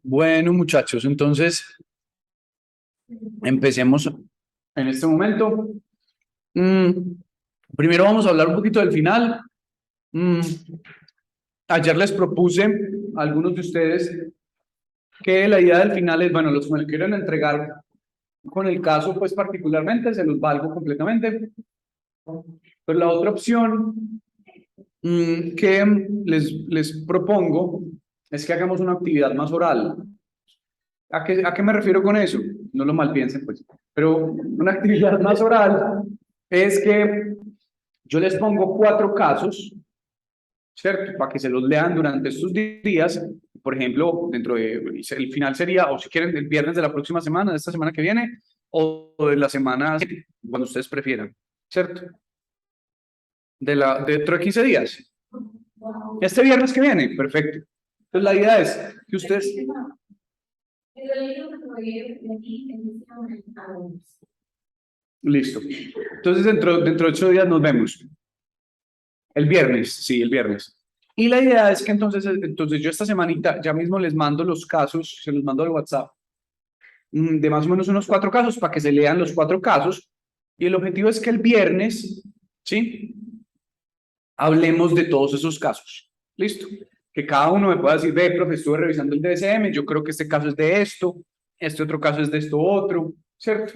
Bueno, muchachos, entonces empecemos en este momento. Mm, Primero vamos a hablar un poquito del final. Mm, Ayer les propuse a algunos de ustedes que la idea del final es, bueno, los que me lo quieren entregar con el caso, pues particularmente, se los valgo completamente. Pero la otra opción que les propongo es que hagamos una actividad más oral. ¿A qué me refiero con eso? No lo malpiensen, pues. Pero una actividad más oral es que yo les pongo 4 casos, ¿cierto? Para que se los lean durante estos días. Por ejemplo, dentro de el final sería, o si quieren, el viernes de la próxima semana, de esta semana que viene, o de la semana, cuando ustedes prefieran, ¿cierto? Dentro de 15 días. Este viernes que viene, perfecto. Entonces la idea es que ustedes... Listo. Entonces dentro de 8 días nos vemos. El viernes, sí, el viernes. Y la idea es que entonces yo esta semanita ya mismo les mando los casos, se los mando al WhatsApp, de más o menos unos 4 casos para que se lean los 4 casos. Y el objetivo es que el viernes, ¿sí? Hablemos de todos esos casos. ¿Listo? Que cada uno me pueda decir, ve, profe, estuve revisando el DSM, yo creo que este caso es de esto, este otro caso es de esto otro, ¿cierto?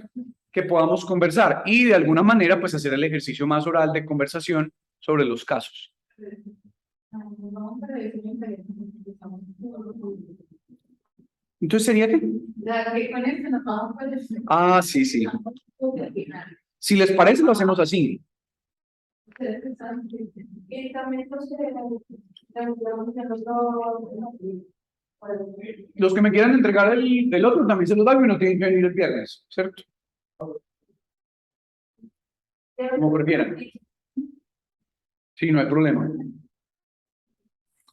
Que podamos conversar y de alguna manera pues hacer el ejercicio más oral de conversación sobre los casos. Entonces sería que... Ah, sí, sí. Si les parece, lo hacemos así. Los que me quieran entregar el otro también se los doy y no tienen que venir el viernes, ¿cierto? Como prefieran. Sí, no hay problema.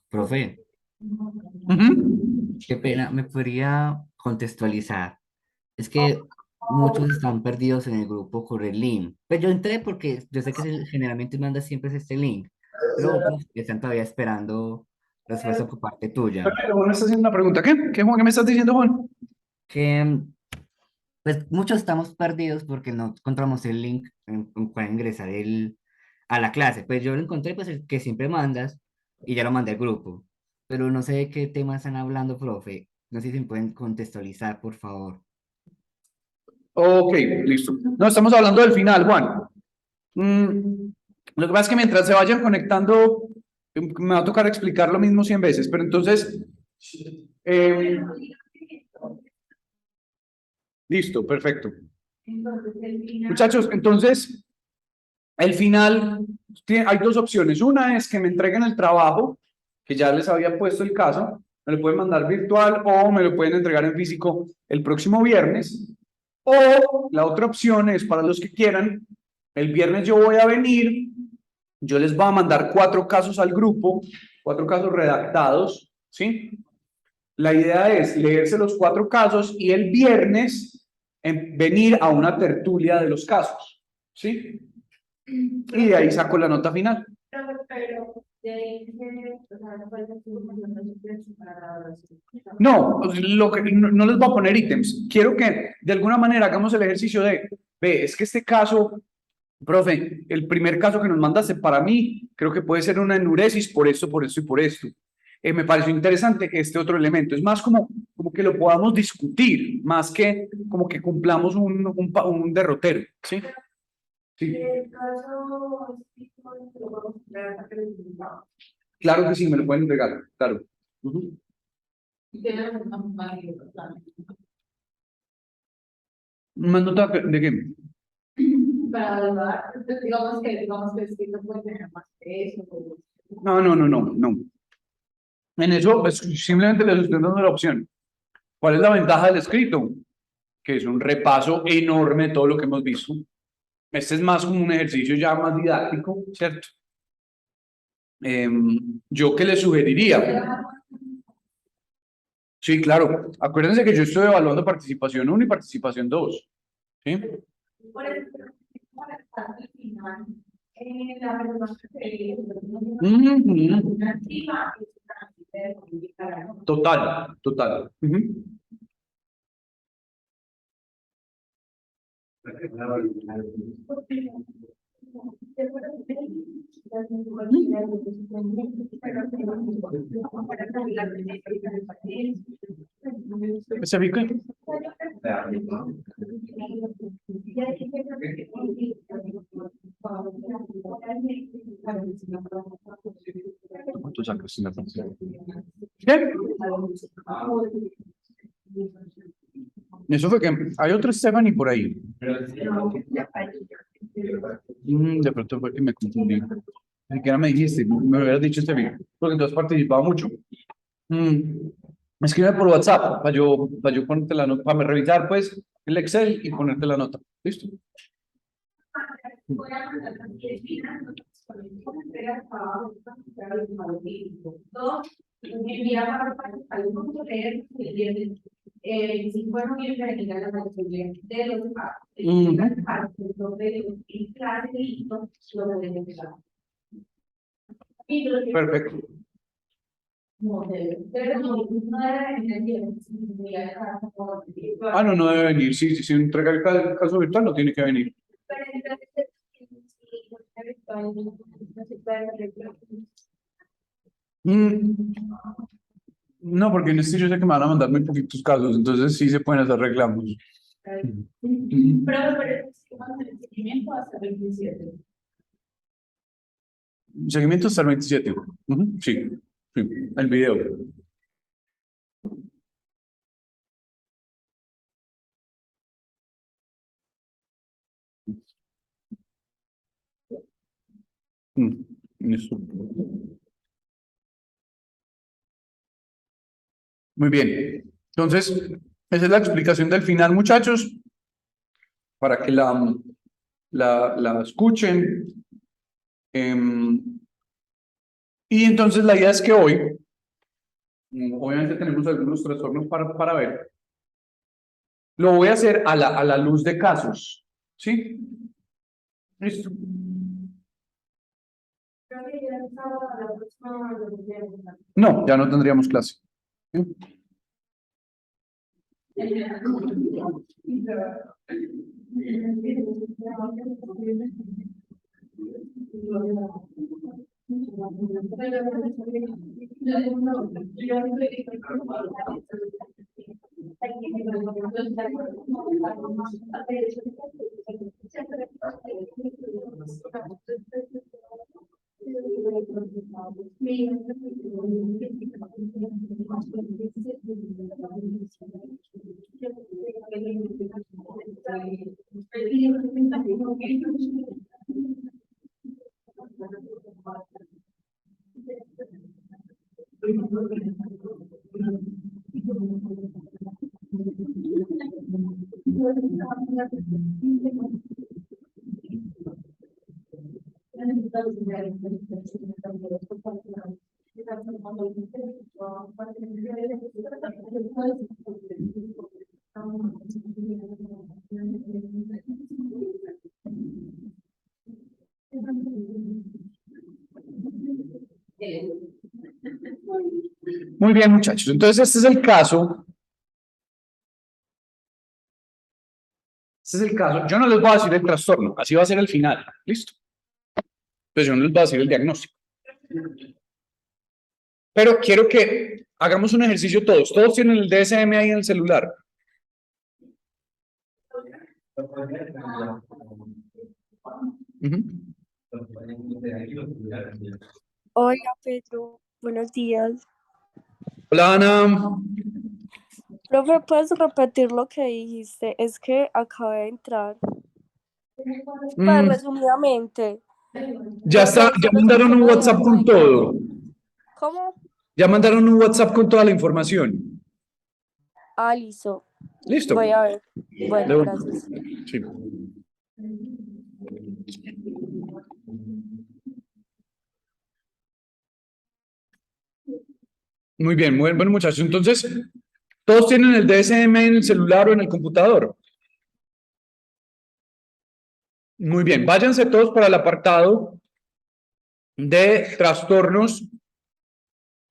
Profe, Ujú. qué pena, ¿me podría contextualizar? Es que muchos están perdidos en el grupo por el link. Pues yo entré porque yo sé que generalmente manda siempre es este link, grupos que están todavía esperando respuesta por parte tuya. Pero Juan me está haciendo una pregunta. ¿Qué, Juan? ¿Qué me estás diciendo, Juan? Que pues muchos estamos perdidos porque no encontramos el link para ingresar a la clase. Pues yo lo encontré, pues el que siempre mandas y ya lo mandé al grupo. Pero no sé de qué temas están hablando, profe. No sé si me pueden contextualizar, por favor. Ok, listo. No, estamos hablando del final, Juan. Lo que pasa es que mientras se vayan conectando, me va a tocar explicar lo mismo 100 veces, pero entonces, eh, listo, perfecto. Muchachos, entonces, el final, hay dos opciones. Una es que me entreguen el trabajo, que ya les había puesto el caso, me lo pueden mandar virtual o me lo pueden entregar en físico el próximo viernes. O la otra opción es para los que quieran, el viernes yo voy a venir, yo les voy a mandar 4 casos al grupo, 4 casos redactados, ¿sí? La idea es leerse los 4 casos y el viernes venir a una tertulia de los casos, ¿sí? Y de ahí saco la nota final. No, no les voy a poner ítems. Quiero que de alguna manera hagamos el ejercicio de, ve, es que este caso, profe, el primer caso que nos mandaste para mí, creo que puede ser una enuresis por esto, por esto y por esto. Me pareció interesante este otro elemento. Es más como que lo podamos discutir, más que como que cumplamos un derrotero, ¿sí? Sí. Claro que sí, me lo pueden entregar, claro. Ujú. ¿Más nota de qué? Para evaluar, digamos que el escrito puede tener más peso. No, no, no, no, no. En eso simplemente les estoy dando la opción. ¿Cuál es la ventaja del escrito? Que es un repaso enorme de todo lo que hemos visto. Este es más como un ejercicio ya más didáctico, ¿cierto? Yo qué les sugeriría. Sí, claro. Acuérdense que yo estoy evaluando participación 1 y participación 2. ¿Sí? Ujú. Total, total. Ujú. ¿Específico? ¿Cuánto sacas en la canción? ¿Qué? Eso fue que hay otro Stephanie por ahí. De pronto fue que me confundí. Ni siquiera me dijiste, me hubieras dicho Stephanie, porque tú has participado mucho. Mm, Escribe por WhatsApp para yo ponerte la nota, para revisar pues el Excel y ponerte la nota. ¿Listo? Perfecto. No, no debe venir. Sí, si se entrega el caso virtual, no tiene que venir. Mm, No, porque en este yo sé que me van a mandar muy poquitos casos, entonces sí se pueden hacer reclamos. Seguimiento hasta el 27. Sí, sí, el video. Listo. Muy bien. Entonces, esa es la explicación del final, muchachos, para que la escuchen. Y entonces la idea es que hoy, obviamente tenemos algunos trastornos para ver, lo voy a hacer a la luz de casos, ¿sí? Listo. No, ya no tendríamos clase. Muy bien, muchachos. Entonces, este es el caso. Este es el caso. Yo no les voy a decir el trastorno, así va a ser el final. ¿Listo? Pues yo no les voy a decir el diagnóstico. Pero quiero que hagamos un ejercicio todos. Todos tienen el DSM ahí en el celular. Ujú. Hola Pedro, buenos días. Hola, Ana. Profe, ¿puedes repetir lo que dijiste? Es que acabé de entrar. Pues Mm, resumidamente, ya está, ya solo mandaron escuché un lo de WhatsApp con Ortega. todo. ¿Cómo? Ya mandaron un WhatsApp con toda la información. Ah, listo. ¿Listo? Voy a ver. De Bueno, una. gracias. Sí. Muy bien, muy bueno, muchachos. Entonces, todos tienen el DSM en el celular o en el computador. Muy bien, váyanse todos para el apartado de trastornos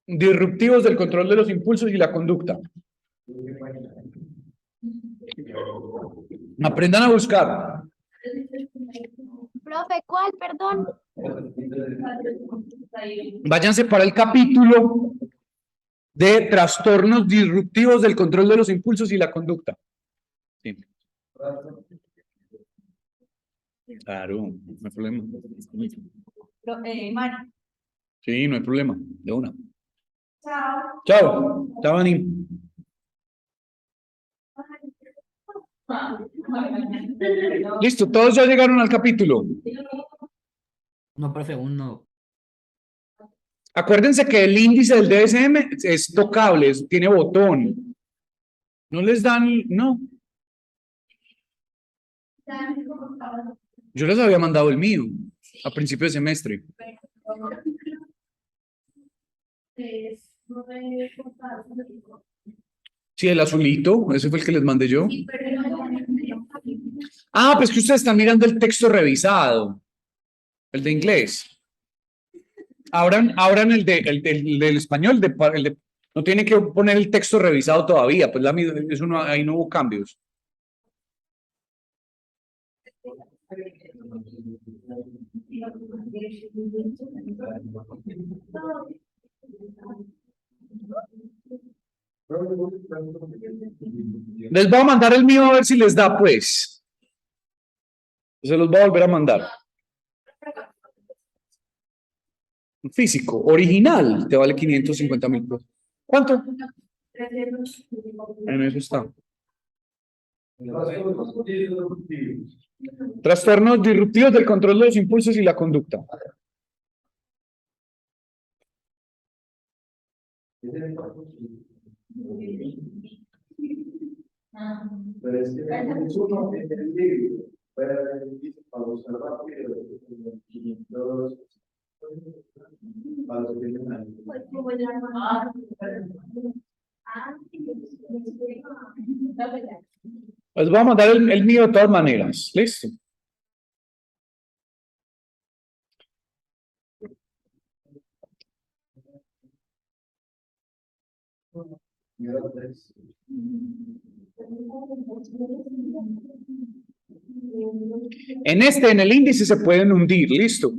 disruptivos del control de los impulsos y la conducta. Aprendan a buscar. Profe, ¿cuál? Perdón. Váyanse para el capítulo de trastornos disruptivos del control de los impulsos y la conducta. Sí. Claro, no hay problema. Mari. Sí, no hay problema. De una. Chao. Chao. Chao, Ani. Listo, todos ya llegaron al capítulo. No, profe, aún no. Acuérdense que el índice del DSM es tocable, tiene botón. No les dan, no. Yo les había mandado el mío a principio de semestre. Sí, el azulito, ese fue el que les mandé yo. Ah, pues que ustedes están mirando el texto revisado, el de inglés. Abran el del español, no tienen que poner el texto revisado todavía, pues eso no, ahí no hubo cambios. Les voy a mandar el mío a ver si les da, pues. Se los voy a volver a mandar. Físico, original, te vale 550.000 pesos. ¿Cuánto? En eso está. Trastornos disruptivos del control de los impulsos y la conducta. Les voy a mandar el mío de todas maneras. ¿Listo? En el índice se pueden hundir, listo.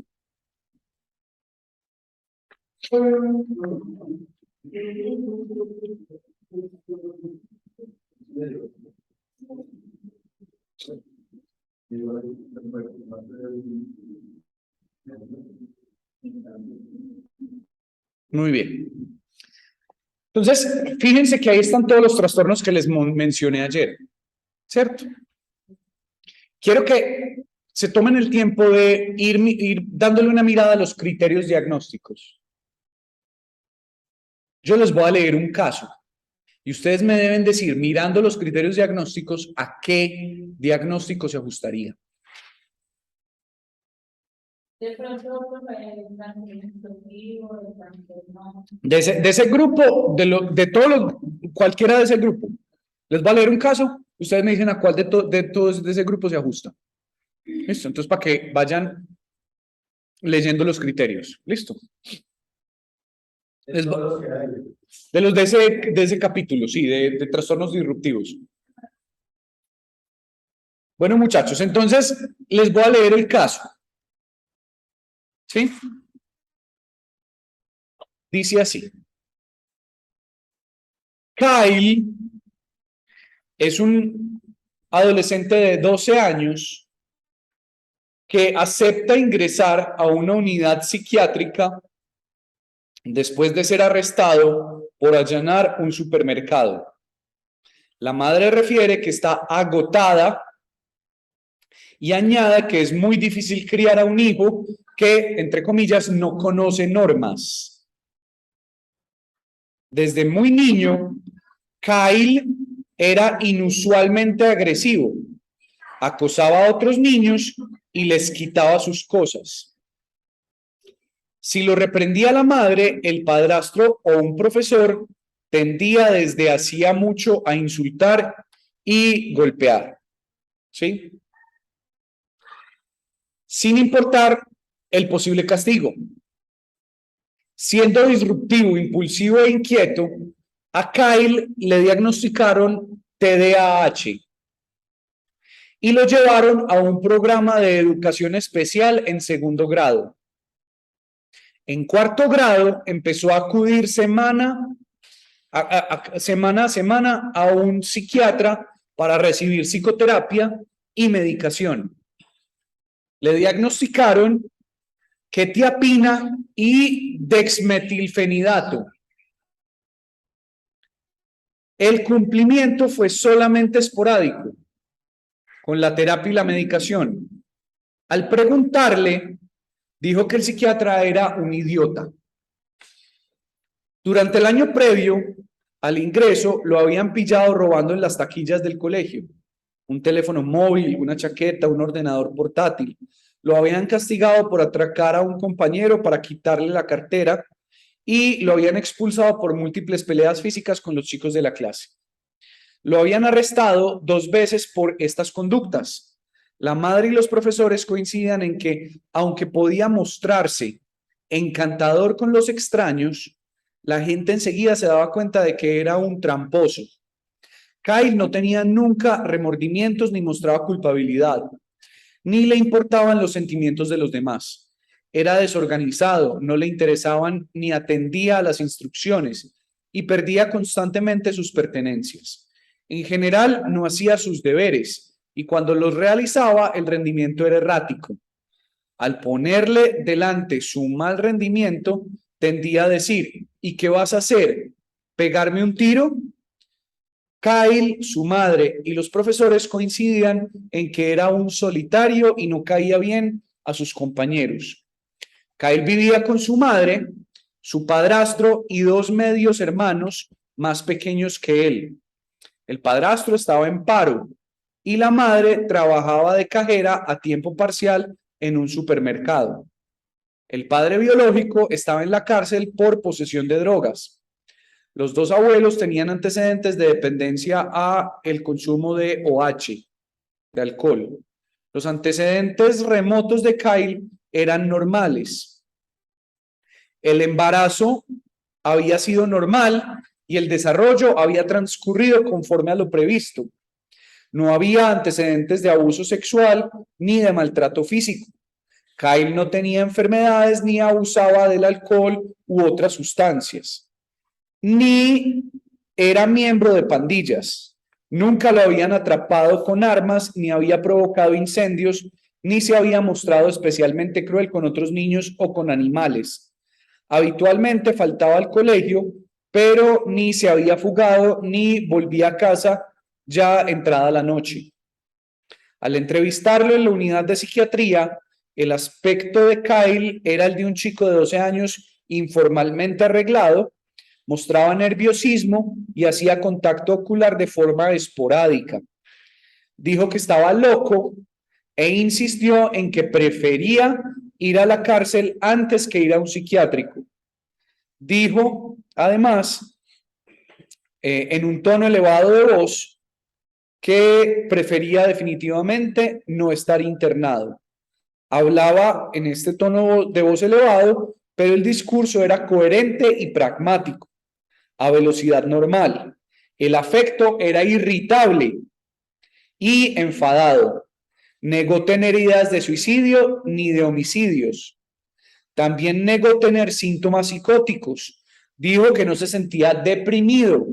Muy bien. Entonces, fíjense que ahí están todos los trastornos que les mencioné ayer, ¿cierto? Quiero que se tomen el tiempo de ir dándole una mirada a los criterios diagnósticos. Yo les voy a leer un caso y ustedes me deben decir, mirando los criterios diagnósticos, ¿a qué diagnóstico se ajustaría? De pronto, el trastorno explosivo, el trastorno... De ese grupo, cualquiera de ese grupo. Les voy a leer un caso, ustedes me dicen a cuál de todos de ese grupo se ajusta. Listo, entonces para que vayan leyendo los criterios. Listo. De los de ese capítulo, sí, de trastornos disruptivos. Bueno, muchachos, entonces les voy a leer el caso. ¿Sí? Dice así. Kyle es un adolescente de 12 años que acepta ingresar a una unidad psiquiátrica después de ser arrestado por allanar un supermercado. La madre refiere que está agotada y añade que es muy difícil criar a un hijo que, entre comillas, no conoce normas. Desde muy niño, Kyle era inusualmente agresivo, acosaba a otros niños y les quitaba sus cosas. Si lo reprendía la madre, el padrastro o un profesor tendía desde hacía mucho a insultar y golpear. ¿Sí? Sin importar el posible castigo. Siendo disruptivo, impulsivo e inquieto, a Kyle le diagnosticaron TDAH y lo llevaron a un programa de educación especial en segundo grado. En cuarto grado empezó a acudir semana a semana a un psiquiatra para recibir psicoterapia y medicación. Le diagnosticaron quetiapina y dexmetilfenidato. El cumplimiento fue solamente esporádico con la terapia y la medicación. Al preguntarle, dijo que el psiquiatra era un idiota. Durante el año previo al ingreso, lo habían pillado robando en las taquillas del colegio. Un teléfono móvil, una chaqueta, un ordenador portátil. Lo habían castigado por atracar a un compañero para quitarle la cartera y lo habían expulsado por múltiples peleas físicas con los chicos de la clase. Lo habían arrestado 2 veces por estas conductas. La madre y los profesores coincidían en que, aunque podía mostrarse encantador con los extraños, la gente enseguida se daba cuenta de que era un tramposo. Kyle no tenía nunca remordimientos ni mostraba culpabilidad, ni le importaban los sentimientos de los demás. Era desorganizado, no le interesaban ni atendía a las instrucciones y perdía constantemente sus pertenencias. En general, no hacía sus deberes y cuando los realizaba, el rendimiento era errático. Al ponerle delante su mal rendimiento, tendía a decir: ¿y qué vas a hacer? ¿Pegarme un tiro? Kyle, su madre y los profesores coincidían en que era un solitario y no caía bien a sus compañeros. Kyle vivía con su madre, su padrastro y 2 medios hermanos más pequeños que él. El padrastro estaba en paro y la madre trabajaba de cajera a tiempo parcial en un supermercado. El padre biológico estaba en la cárcel por posesión de drogas. Los 2 abuelos tenían antecedentes de dependencia a el consumo de OH, de alcohol. Los antecedentes remotos de Kyle eran normales. El embarazo había sido normal y el desarrollo había transcurrido conforme a lo previsto. No había antecedentes de abuso sexual ni de maltrato físico. Kyle no tenía enfermedades ni abusaba del alcohol u otras sustancias, ni era miembro de pandillas. Nunca lo habían atrapado con armas, ni había provocado incendios, ni se había mostrado especialmente cruel con otros niños o con animales. Habitualmente faltaba al colegio, pero ni se había fugado ni volvía a casa ya entrada la noche. Al entrevistarlo en la unidad de psiquiatría, el aspecto de Kyle era el de un chico de 12 años informalmente arreglado, mostraba nerviosismo y hacía contacto ocular de forma esporádica. Dijo que estaba loco e insistió en que prefería ir a la cárcel antes que ir a un psiquiátrico. Dijo, además, en un tono elevado de voz, que prefería definitivamente no estar internado. Hablaba en este tono de voz elevado, pero el discurso era coherente y pragmático, a velocidad normal. El afecto era irritable y enfadado. Negó tener ideas de suicidio ni de homicidios. También negó tener síntomas psicóticos. Dijo que no se sentía deprimido.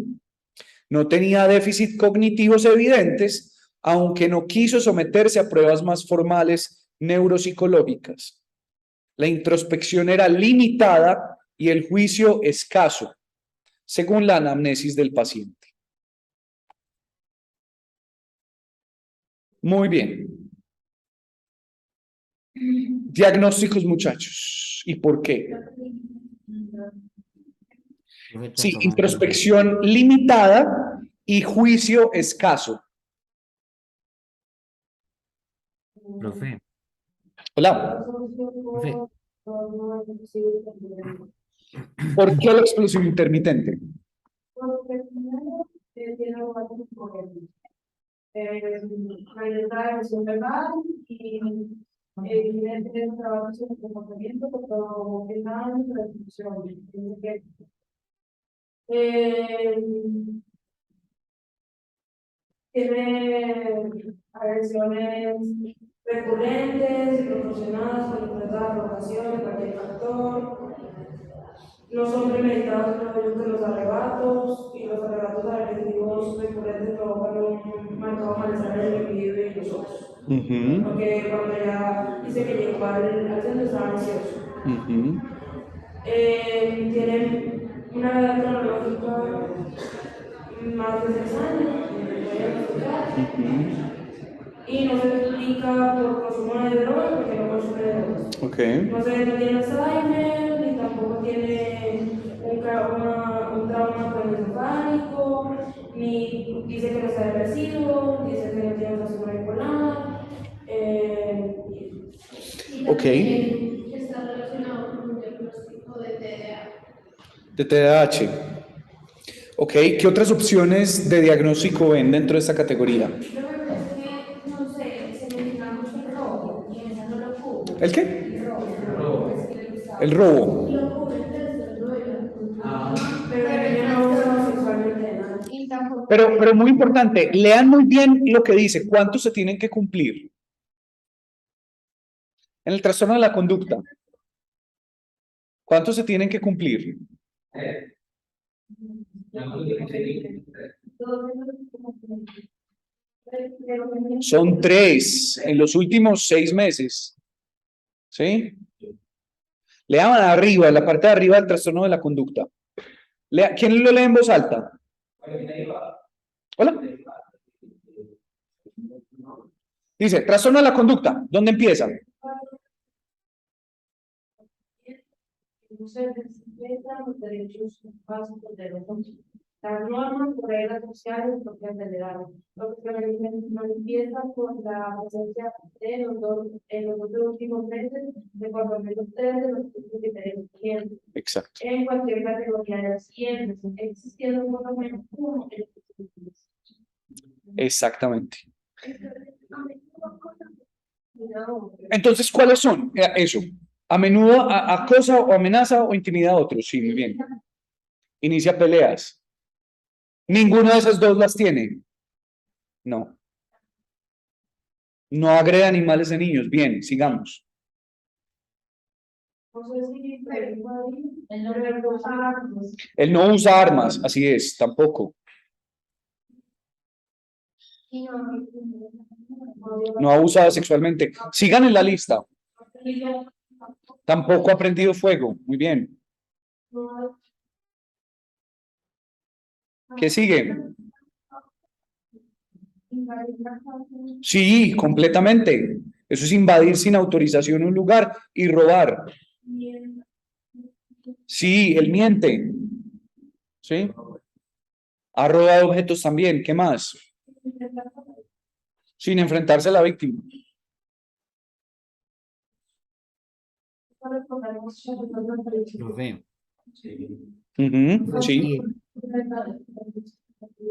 No tenía déficit cognitivos evidentes, aunque no quiso someterse a pruebas más formales neuropsicológicas. La introspección era limitada y el juicio escaso, según la anamnesis del paciente. Muy bien. Diagnósticos, muchachos. ¿Y por qué? Sí, introspección limitada y juicio escaso. Profe, Hola. profe, ¿Por qué la explosión intermitente? Porque primero tiene lugar con problemas. Realizar emisión verbal y tiene que un trabajo sobre el comportamiento que provoca la discusión. Tiene agresiones recurrentes y proporcionadas por interpretar provocación de cualquier factor. No son premeditados producto de los arrebatos, y los arrebatos agresivos recurrentes provocan un marcado malestar en el individuo y los otros. Porque cuando ya dice que llegó al centro estaba ansioso. Tienen una edad cronológica más de 6 años, y no se explica por consumo de drogas porque no consume drogas. No tiene Alzheimer, ni tampoco tiene un trauma cronocefálico, ni dice que no está depresivo, dice que no tiene trastorno bipolar. Y está relacionado con un diagnóstico de TDAH. De TDAH. Ok, ¿qué otras opciones de diagnóstico ven dentro de esta categoría? Lo que pasa es que, no sé, se menciona mucho el robo, y esa no lo cubre. ¿El qué? El robo. El robo. Y lo cubre pero ella no usa sexualmente nada. Pero muy importante, lean muy bien lo que dice, ¿cuántos se tienen que cumplir? En el trastorno de la conducta, ¿cuántos se tienen que cumplir? Son 3 en los últimos 6 meses. ¿Sí? Lean arriba, en la parte de arriba del trastorno de la conducta. ¿Quién lo lee en voz alta? Hola. Dice, trastorno de la conducta, ¿dónde empieza? No se respetan los derechos básicos de los otros. Las normas y reglas sociales propias del edad, lo que se manifiesta por la presencia de los dos últimos meses de cuando menos 3 de los tipos que tenemos clientes. Exacto. En cualquier categoría de las siguientes, existiendo por lo menos uno en los. Exactamente. Entonces, ¿cuáles son? Eso. A menudo acosa o amenaza o intimida a otros. Sí, muy bien. Inicia peleas. Ninguno de esos dos las tiene. No. No agrede animales de niños. Bien, sigamos. No sé si pero usar Él no usa armas, así es, tampoco. No abusa sexualmente. Sigan en la lista. Tampoco ha prendido fuego. Muy bien. ¿Qué sigue? Sí, completamente. Eso es invadir sin autorización un lugar y robar. Sí, él miente. ¿Sí? Ha robado objetos también. ¿Qué más? Sin enfrentarse a la víctima. Profe, Ujú, pues, sí.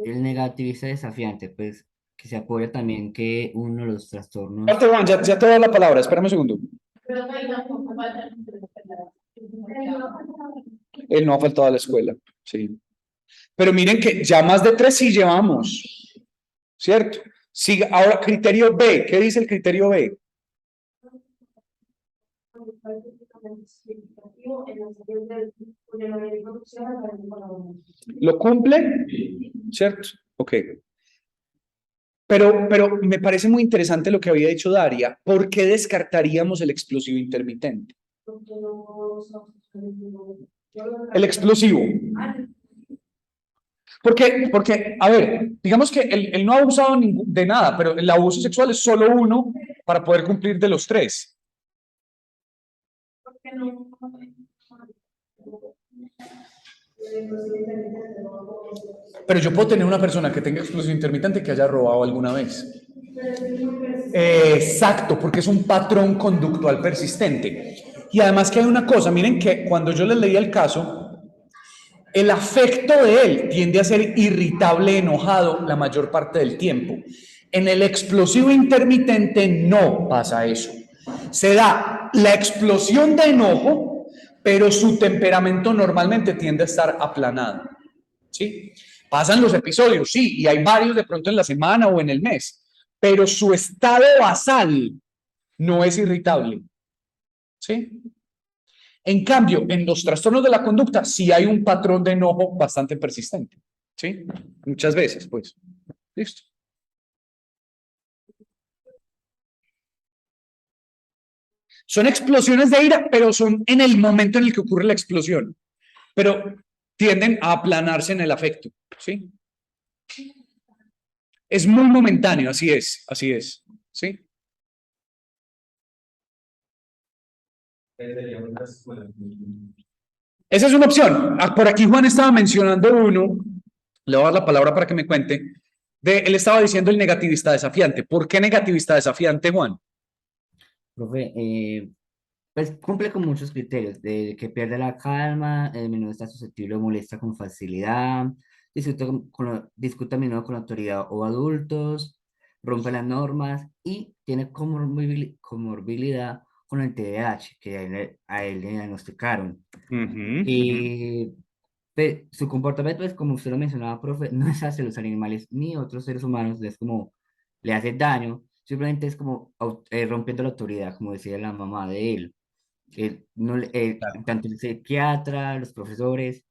y el negativista desafiante, pues que se apoya también que uno de los trastornos. Juan, ya te doy la palabra. Espérame un segundo. Él no ha faltado a la escuela. Sí. Pero miren que ya más de 3 sí llevamos. ¿Cierto? Siga, ahora, criterio B. ¿Qué dice el criterio B? ¿Lo cumple? ¿Cierto? Ok. Pero me parece muy interesante lo que había dicho Daria. ¿Por qué descartaríamos el explosivo intermitente? El explosivo. Porque, a ver, digamos que él no ha abusado de nada, pero el abuso sexual es solo uno para poder cumplir de los 3. Pero yo puedo tener una persona que tenga explosión intermitente que haya robado alguna vez. Exacto, porque es un patrón conductual persistente. Y además que hay una cosa, miren que cuando yo les leía el caso, el afecto de él tiende a ser irritable, enojado la mayor parte del tiempo. En el explosivo intermitente no pasa eso. Se da la explosión de enojo, pero su temperamento normalmente tiende a estar aplanado. ¿Sí? Pasan los episodios, sí, y hay varios de pronto en la semana o en el mes, pero su estado basal no es irritable. ¿Sí? En cambio, en los trastornos de la conducta sí hay un patrón de enojo bastante persistente. ¿Sí? Muchas veces, pues. Listo. Son explosiones de ira, pero son en el momento en el que ocurre la explosión. Pero tienden a aplanarse en el afecto. ¿Sí? Es muy momentáneo, así es, así es. ¿Sí? Esa es una opción. Por aquí Juan estaba mencionando uno, le voy a dar la palabra para que me cuente, él estaba diciendo el negativista desafiante. ¿Por qué negativista desafiante, Juan? Profe, pues cumple con muchos criterios, de que pierde la calma, a menudo está susceptible o molesta con facilidad, discute a menudo con autoridad o adultos, rompe las normas y tiene comorbilidad con el TDAH, que a él le diagnosticaron. Y su comportamiento es, como usted lo mencionaba, profe, no es hacia los animales ni otros seres humanos, es como le hace daño, simplemente es como rompiendo la autoridad, como decía la mamá de él. No, Claro. tanto el psiquiatra, los profesores,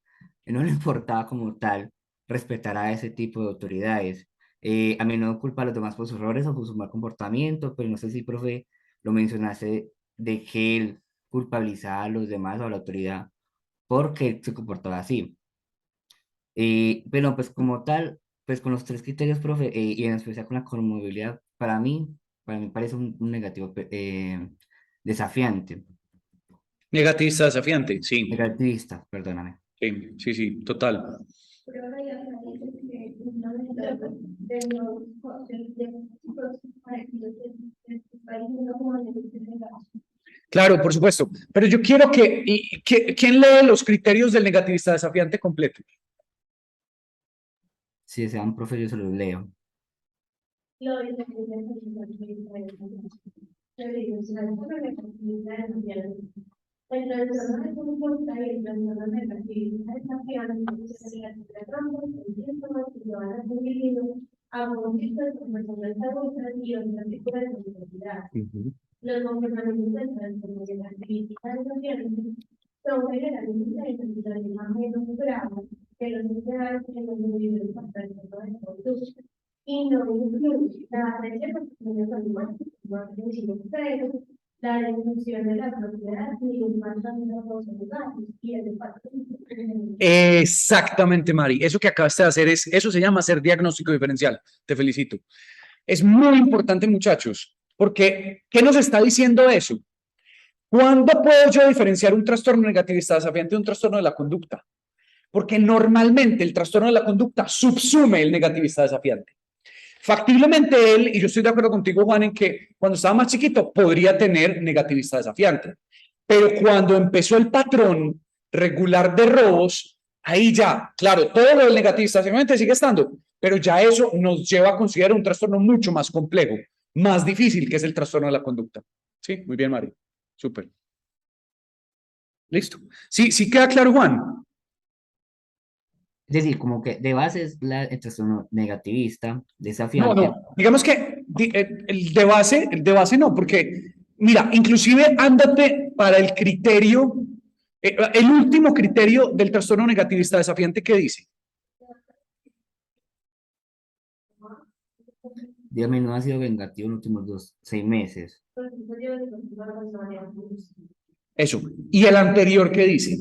no le importaba como tal respetar a ese tipo de autoridades. A menudo culpa a los demás por sus errores o por su mal comportamiento, pero no sé si, profe, lo mencionaste de que él culpabilizaba a los demás o a la autoridad porque él se comportaba así. Pero pues como tal, pues con los 3 criterios, profe, y en especial con la comorbilidad, para mí parece un negativo desafiante. Negativista desafiante, sí. Negativista, perdóname. Sí, sí, sí, total. Claro, por supuesto. Pero yo quiero ¿quién lee los criterios del negativista desafiante completo? Si desean, profe, yo se los leo. El trastorno de conducta y el trastorno de la actividad desafiante se relacionan con los síntomas que lo van a seguir a conflictos con personas adultas y otros tipos de discapacidad. Los comportamientos del trastorno de la actividad desafiante son generalmente menos graves que los que en los individuos con trastorno de conducta y no incluye la reserva de los animales, la disminución de la propiedad y un mantenimiento de los lugares y el impacto. Exactamente, Mari. Eso que acabaste de hacer eso se llama hacer diagnóstico diferencial. Te felicito. Es muy importante, muchachos, porque ¿qué nos está diciendo eso? ¿Cuándo puedo yo diferenciar un trastorno negativista desafiante de un trastorno de la conducta? Porque normalmente el trastorno de la conducta subsume el negativista desafiante. Factiblemente él, y yo estoy de acuerdo contigo, Juan, en que cuando estaba más chiquito podría tener negativista desafiante, pero cuando empezó el patrón regular de robos, ahí ya, claro, todo lo del negativista desafiante sigue estando, pero ya eso nos lleva a considerar un trastorno mucho más complejo, más difícil, que es el trastorno de la conducta. Sí, muy bien, Mario. Súper. Listo. Sí, queda claro, Juan. Es decir, como que de base es el trastorno negativista, desafiante. No. Digamos que el de base no, porque, mira, inclusive ándate para el criterio, el último criterio del trastorno negativista desafiante, ¿qué dice? Dígame, no ha sido vengativo en los últimos 6 meses. Eso. ¿Y el anterior qué dice?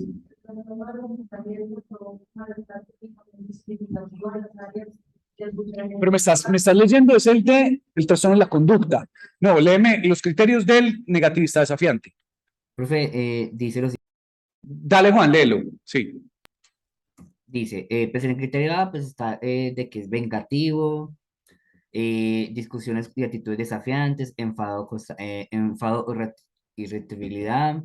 Pero me estás leyendo, es el trastorno de la conducta. No, léeme los criterios del negativista desafiante. Profe, dice lo siguiente. Dale, Juan, léelo. Sí. Dice, pues en el criterio A pues está de que es vengativo, discusiones y actitudes desafiantes, enfado o irritabilidad.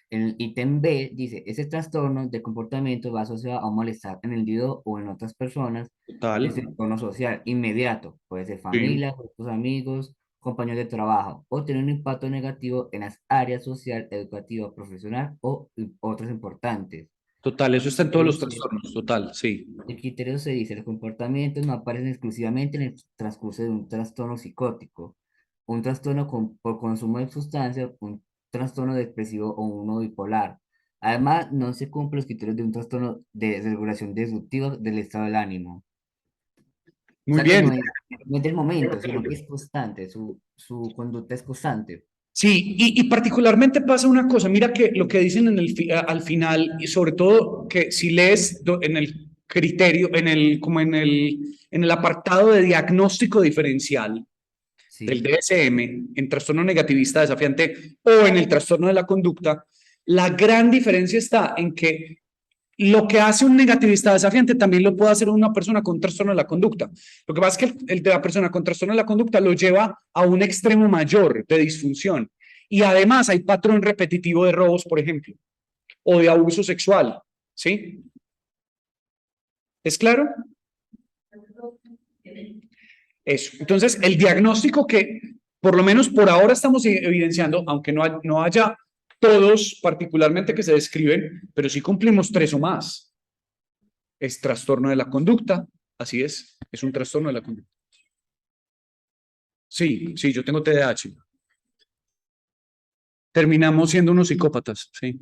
El ítem B dice, ese trastorno de comportamiento va asociado a un malestar en el individuo o en otras personas Total. en su entorno social inmediato, puede ser Sí. familia, grupos amigos, compañeros de trabajo, o tener un impacto negativo en las áreas social, educativa, profesional o otras importantes. Total, eso está en todos los Pero trastornos, total, sí. el criterio se dice, los comportamientos no aparecen exclusivamente en el transcurso de un trastorno psicótico, un trastorno por consumo de sustancias, un trastorno depresivo o uno bipolar. Además, no se cumplen los criterios de un trastorno de regulación disruptiva del estado del ánimo. O Muy sea que bien. no es del momento, sino que es constante, su conducta es constante. Sí, y particularmente pasa una cosa, mira que lo que dicen al final, y sobre todo que si lees en el criterio, como en el apartado de diagnóstico diferencial del Sí. DSM, en trastorno negativista desafiante o en el trastorno de la conducta, la gran diferencia está en que lo que hace un negativista desafiante también lo puede hacer una persona con trastorno de la conducta. Lo que pasa es que el de la persona con trastorno de la conducta lo lleva a un extremo mayor de disfunción. Y además hay patrón repetitivo de robos, por ejemplo, o de abuso sexual. ¿Sí? ¿Es claro? Eso. Entonces, el diagnóstico que por lo menos por ahora estamos evidenciando, aunque no haya todos particularmente que se describen, pero sí cumplimos 3 o más. Es trastorno de la conducta, así es un trastorno de la conducta. Sí, yo tengo TDAH. Terminamos siendo unos psicópatas, sí.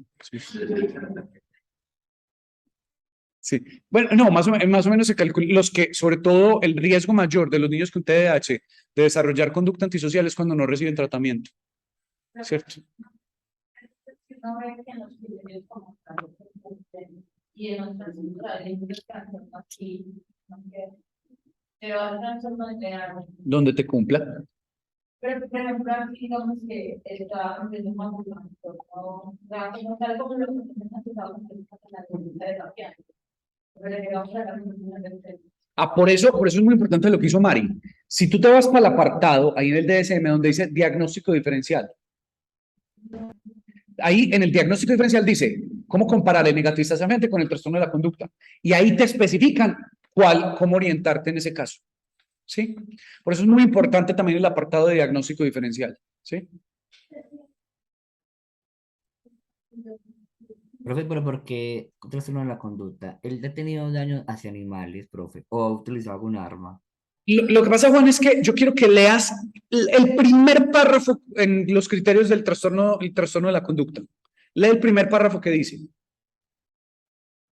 Sí. Bueno, no, más o menos se calcula, los que, sobre todo, el riesgo mayor de los niños con TDAH de desarrollar conducta antisocial es cuando no reciben tratamiento. ¿Cierto? Donde te cumpla. Pero, por ejemplo, aquí digamos que el trabajo es un poco más, ¿no? Como tal como lo que estamos en la comunidad de Tapián. Pero llegamos a la comunidad de Por eso es muy importante lo que hizo Mari. Si tú te vas para el apartado, ahí en el DSM, donde dice diagnóstico diferencial, ahí en el diagnóstico diferencial dice cómo comparar el negativista desafiante con el trastorno de la conducta. Y ahí te especifican cómo orientarte en ese caso. ¿Sí? Por eso es muy importante también el apartado de diagnóstico diferencial. ¿Sí? Profe, pero ¿por qué trastorno de la conducta? ¿Él ha tenido daño hacia animales, profe? ¿O ha utilizado algún arma? Lo que pasa, Juan, es que yo quiero que leas el primer párrafo en los criterios del trastorno, el trastorno de la conducta. Lee el primer párrafo que dice.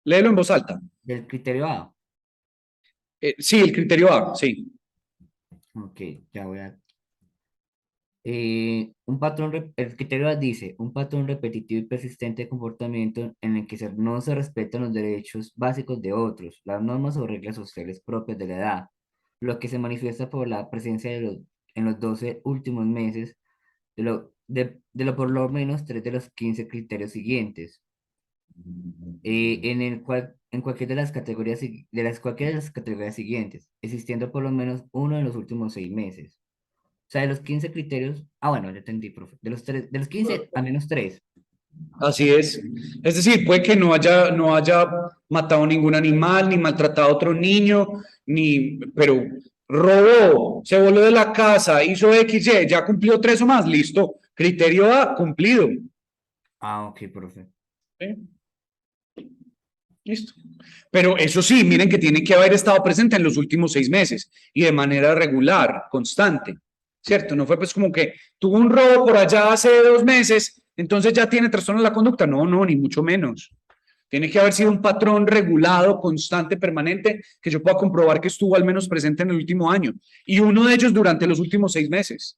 Léelo en voz alta. Del criterio A. Sí, el criterio A, sí. Ok, ya voy a... un patrón, el criterio A dice, un patrón repetitivo y persistente de comportamiento en el que no se respetan los derechos básicos de otros, las normas o reglas sociales propias de la edad, lo que se manifiesta por la presencia en los 12 últimos meses de lo por lo menos 3 de los 15 criterios siguientes, en el cual, en cualquiera de las categorías, cualquiera de las categorías siguientes, existiendo por lo menos uno en los últimos 6 meses. O sea, de los 15 criterios, bueno, ya entendí, profe. De los 15 a menos 3. Así es. Es decir, puede que no haya matado ningún animal, ni maltratado a otro niño, pero robó, se voló de la casa, hizo XY, ya cumplió 3 o más, listo. Criterio A, cumplido. Ah, ok, profe. ¿Sí? Listo. Pero eso sí, miren que tiene que haber estado presente en los últimos 6 meses y de manera regular, constante. ¿Cierto? No fue pues como que tuvo un robo por allá hace 2 meses, entonces ya tiene trastorno de la conducta. No, no, ni mucho menos. Tiene que haber sido un patrón regulado, constante, permanente, que yo pueda comprobar que estuvo al menos presente en el último año. Y uno de ellos durante los últimos 6 meses.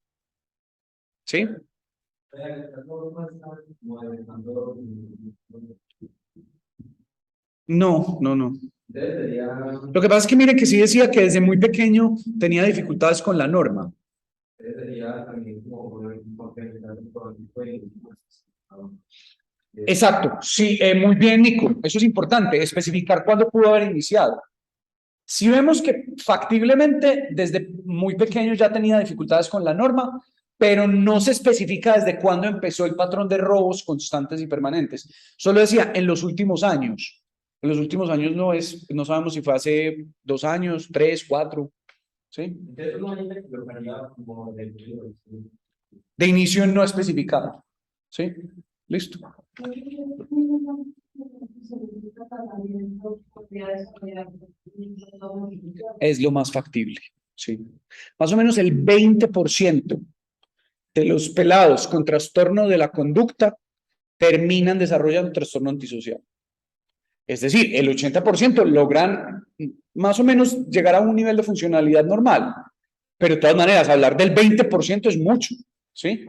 ¿Sí? No, no, no. Lo que pasa es que mire que sí decía que desde muy pequeño tenía dificultades con la norma. Exacto, sí, muy bien, Nico. Eso es importante, especificar cuándo pudo haber iniciado. Si vemos que factiblemente desde muy pequeño ya tenía dificultades con la norma, pero no se especifica desde cuándo empezó el patrón de robos constantes y permanentes. Solo decía en los últimos años. En los últimos años no sabemos si fue hace 2 años, 3, 4, ¿sí? De inicio no especificado, ¿sí? Listo. Es lo más factible, ¿sí? Más o menos el 20% de los pelados con trastorno de la conducta terminan desarrollando trastorno antisocial. Es decir, el 80% logran más o menos llegar a un nivel de funcionalidad normal, pero de todas maneras, hablar del 20% es mucho, ¿sí?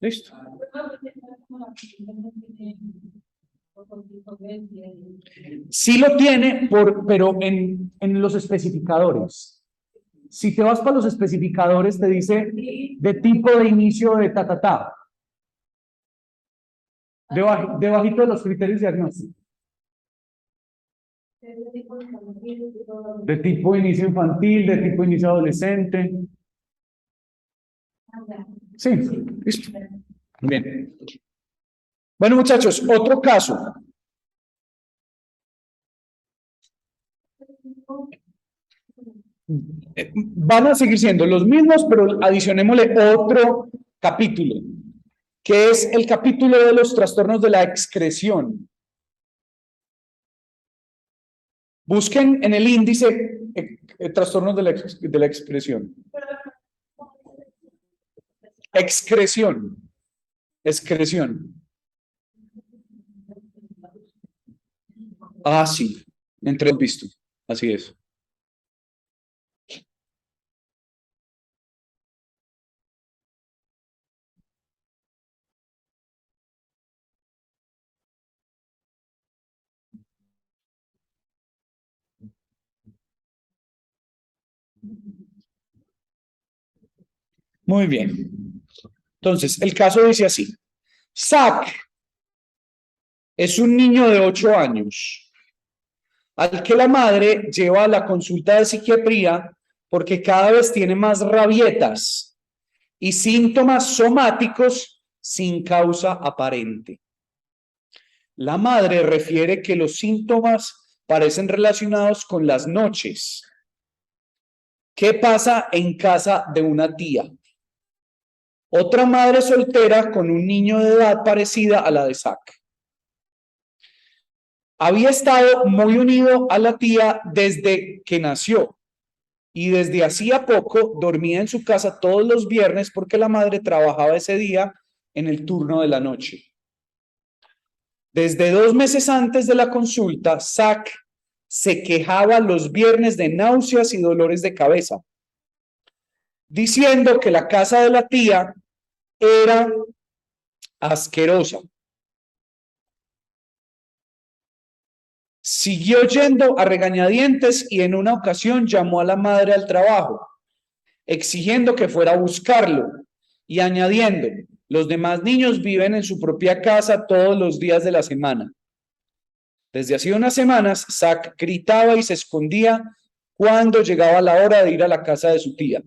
Listo. Sí lo tiene, pero en los especificadores. Si te vas para los especificadores, te dice de tipo de inicio de ta. Debajito de los criterios diagnósticos. De tipo inicio infantil, de tipo inicio adolescente. Sí, listo. Bien. Bueno, muchachos, otro caso. Van a seguir siendo los mismos, pero adicionémosle otro capítulo, que es el capítulo de los trastornos de la excreción. Busquen en el índice trastornos de la expresión. Excreción. Excreción. Ah, sí. Entre visto. Así es. Muy bien. Entonces, el caso dice así. Zach es un niño de 8 años al que la madre lleva a la consulta de psiquiatría porque cada vez tiene más rabietas y síntomas somáticos sin causa aparente. La madre refiere que los síntomas parecen relacionados con las noches. ¿Qué pasa en casa de una tía? Otra madre soltera con un niño de edad parecida a la de Zach. Había estado muy unido a la tía desde que nació y desde hacía poco dormía en su casa todos los viernes porque la madre trabajaba ese día en el turno de la noche. Desde 2 meses antes de la consulta, Zach se quejaba los viernes de náuseas y dolores de cabeza, diciendo que la casa de la tía era asquerosa. Siguió yendo a regañadientes y en una ocasión llamó a la madre al trabajo, exigiendo que fuera a buscarlo y añadiendo: los demás niños viven en su propia casa todos los días de la semana. Desde hacía unas semanas, Zach gritaba y se escondía cuando llegaba la hora de ir a la casa de su tía.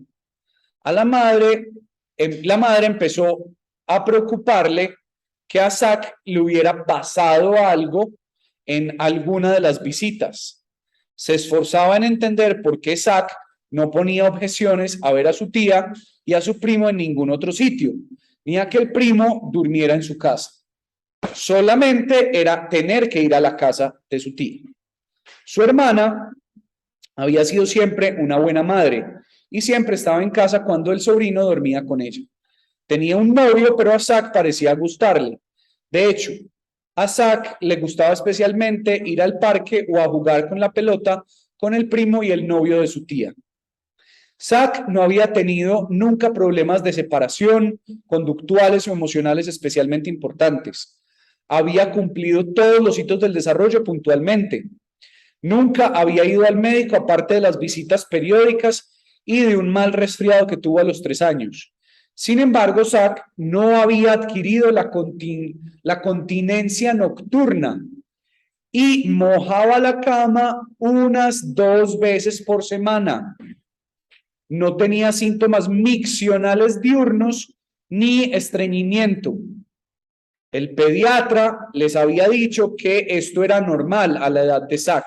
La madre empezó a preocuparle que a Zach le hubiera pasado algo en alguna de las visitas. Se esforzaba en entender por qué Zach no ponía objeciones a ver a su tía y a su primo en ningún otro sitio, ni a que el primo durmiera en su casa. Solamente era tener que ir a la casa de su tía. Su hermana había sido siempre una buena madre y siempre estaba en casa cuando el sobrino dormía con ella. Tenía un novio, pero a Zach parecía gustarle. De hecho, a Zach le gustaba especialmente ir al parque o a jugar con la pelota con el primo y el novio de su tía. Zach no había tenido nunca problemas de separación, conductuales o emocionales especialmente importantes. Había cumplido todos los hitos del desarrollo puntualmente. Nunca había ido al médico aparte de las visitas periódicas y de un mal resfriado que tuvo a los 3 años. Sin embargo, Zach no había adquirido la continencia nocturna y mojaba la cama unas 2 veces por semana. No tenía síntomas miccionales diurnos ni estreñimiento. El pediatra les había dicho que esto era normal a la edad de Zach.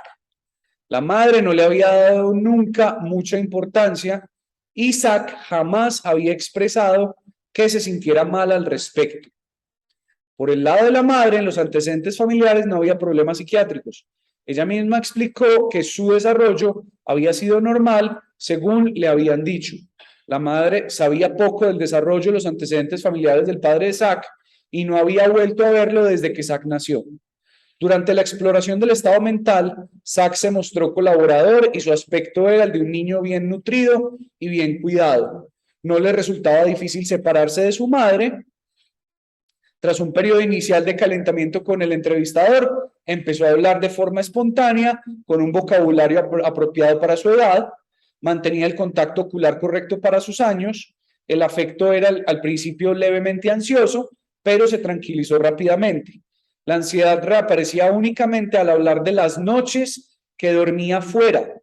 La madre no le había dado nunca mucha importancia y Zach jamás había expresado que se sintiera mal al respecto. Por el lado de la madre, en los antecedentes familiares no había problemas psiquiátricos. Ella misma explicó que su desarrollo había sido normal según le habían dicho. La madre sabía poco del desarrollo de los antecedentes familiares del padre de Zach y no había vuelto a verlo desde que Zach nació. Durante la exploración del estado mental, Zach se mostró colaborador y su aspecto era el de un niño bien nutrido y bien cuidado. No le resultaba difícil separarse de su madre. Tras un periodo inicial de calentamiento con el entrevistador, empezó a hablar de forma espontánea, con un vocabulario apropiado para su edad, mantenía el contacto ocular correcto para sus años, el afecto era al principio levemente ansioso, pero se tranquilizó rápidamente. La ansiedad reaparecía únicamente al hablar de las noches que dormía fuera.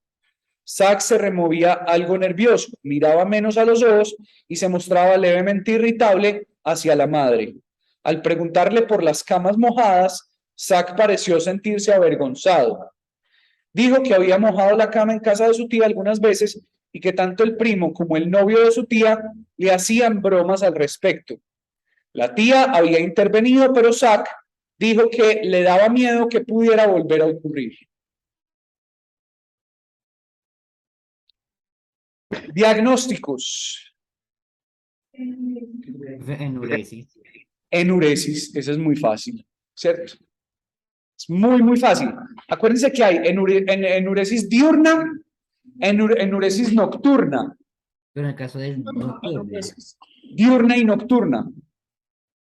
Zach se removía algo nervioso, miraba menos a los ojos y se mostraba levemente irritable hacia la madre. Al preguntarle por las camas mojadas, Zach pareció sentirse avergonzado. Dijo que había mojado la cama en casa de su tía algunas veces y que tanto el primo como el novio de su tía le hacían bromas al respecto. La tía había intervenido, pero Zach dijo que le daba miedo que pudiera volver a ocurrir. Diagnósticos. Enuresis. Enuresis, eso es muy fácil, ¿cierto? Es muy, muy fácil. Acuérdense que hay enuresis diurna, enuresis nocturna. Pero en el caso del nocturno, Diurna y nocturna.